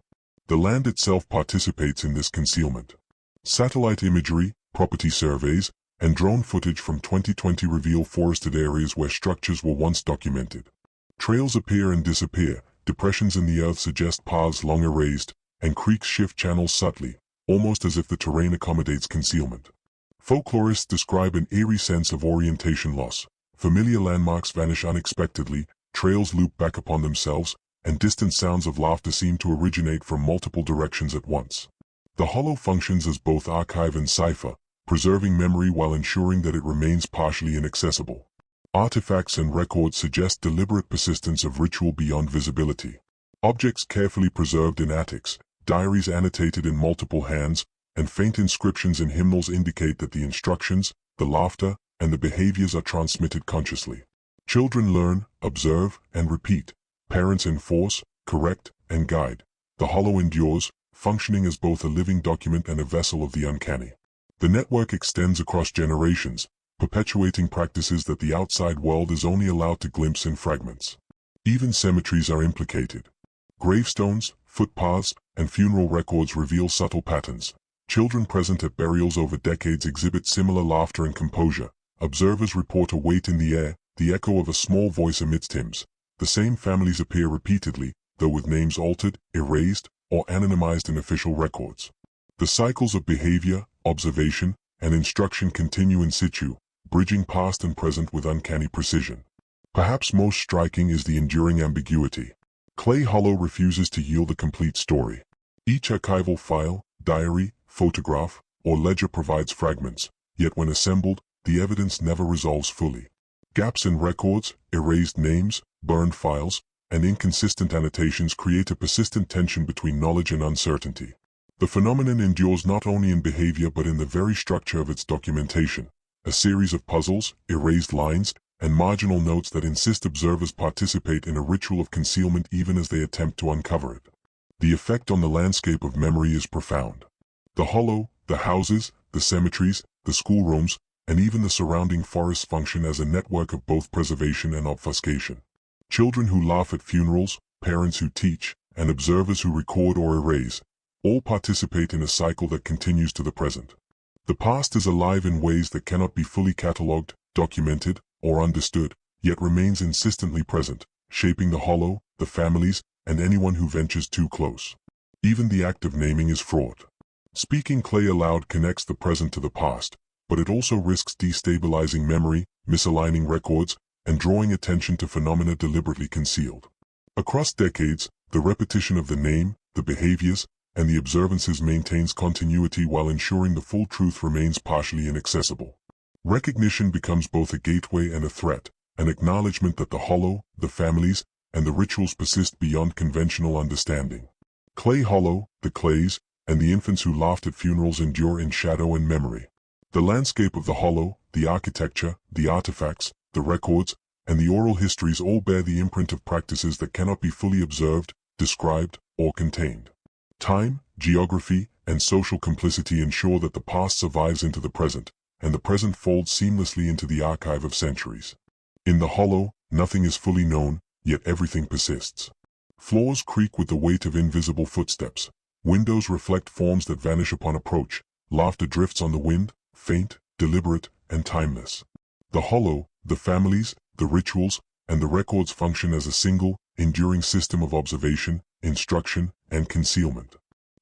The land itself participates in this concealment. Satellite imagery, property surveys, and drone footage from 2020 reveal forested areas where structures were once documented. Trails appear and disappear, Depressions in the earth suggest paths long erased, and creeks shift channels subtly, almost as if the terrain accommodates concealment. Folklorists describe an eerie sense of orientation loss. Familiar landmarks vanish unexpectedly, trails loop back upon themselves, and distant sounds of laughter seem to originate from multiple directions at once. The hollow functions as both archive and cipher, preserving memory while ensuring that it remains partially inaccessible. Artifacts and records suggest deliberate persistence of ritual beyond visibility. Objects carefully preserved in attics, diaries annotated in multiple hands, and faint inscriptions in hymnals indicate that the instructions, the laughter, and the behaviors are transmitted consciously. Children learn, observe, and repeat. Parents enforce, correct, and guide. The hollow endures, functioning as both a living document and a vessel of the uncanny. The network extends across generations, perpetuating practices that the outside world is only allowed to glimpse in fragments. Even cemeteries are implicated. Gravestones, footpaths, and funeral records reveal subtle patterns. Children present at burials over decades exhibit similar laughter and composure. Observers report a weight in the air, the echo of a small voice amidst hymns. The same families appear repeatedly, though with names altered, erased, or anonymized in official records. The cycles of behavior, observation, and instruction continue in situ, bridging past and present with uncanny precision. Perhaps most striking is the enduring ambiguity. Clay Hollow refuses to yield a complete story. Each archival file, diary, photograph, or ledger provides fragments, yet when assembled, the evidence never resolves fully. Gaps in records, erased names, burned files, and inconsistent annotations create a persistent tension between knowledge and uncertainty. The phenomenon endures not only in behavior but in the very structure of its documentation, a series of puzzles, erased lines, and marginal notes that insist observers participate in a ritual of concealment even as they attempt to uncover it. The effect on the landscape of memory is profound. The hollow, the houses, the cemeteries, the schoolrooms, and even the surrounding forests function as a network of both preservation and obfuscation. Children who laugh at funerals, parents who teach, and observers who record or erase, all participate in a cycle that continues to the present. The past is alive in ways that cannot be fully catalogued, documented, or understood, yet remains insistently present, shaping the hollow, the families, and anyone who ventures too close. Even the act of naming is fraught. Speaking clay aloud connects the present to the past, but it also risks destabilizing memory, misaligning records, and drawing attention to phenomena deliberately concealed. Across decades, the repetition of the name, the behaviors, and the observances maintains continuity while ensuring the full truth remains partially inaccessible. Recognition becomes both a gateway and a threat, an acknowledgement that the hollow, the families, and the rituals persist beyond conventional understanding. Clay Hollow, the clays, and the infants who laughed at funerals endure in shadow and memory. The landscape of the hollow, the architecture, the artifacts, the records, and the oral histories all bear the imprint of practices that cannot be fully observed, described, or contained. Time, geography, and social complicity ensure that the past survives into the present, and the present folds seamlessly into the archive of centuries. In the hollow, nothing is fully known, yet everything persists. Floors creak with the weight of invisible footsteps. Windows reflect forms that vanish upon approach. Laughter drifts on the wind, faint, deliberate, and timeless. The hollow, the families, the rituals, and the records function as a single, enduring system of observation, instruction, and concealment.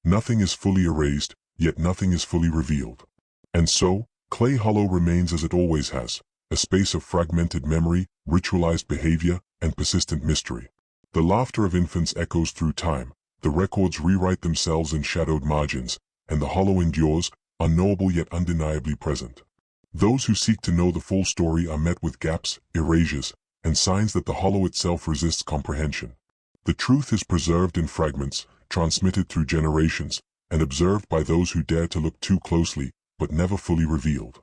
Nothing is fully erased, yet nothing is fully revealed. And so, Clay Hollow remains as it always has, a space of fragmented memory, ritualized behavior, and persistent mystery. The laughter of infants echoes through time, the records rewrite themselves in shadowed margins, and the hollow endures, unknowable yet undeniably present. Those who seek to know the full story are met with gaps, erasures, and signs that the hollow itself resists comprehension. The truth is preserved in fragments, transmitted through generations, and observed by those who dare to look too closely, but never fully revealed.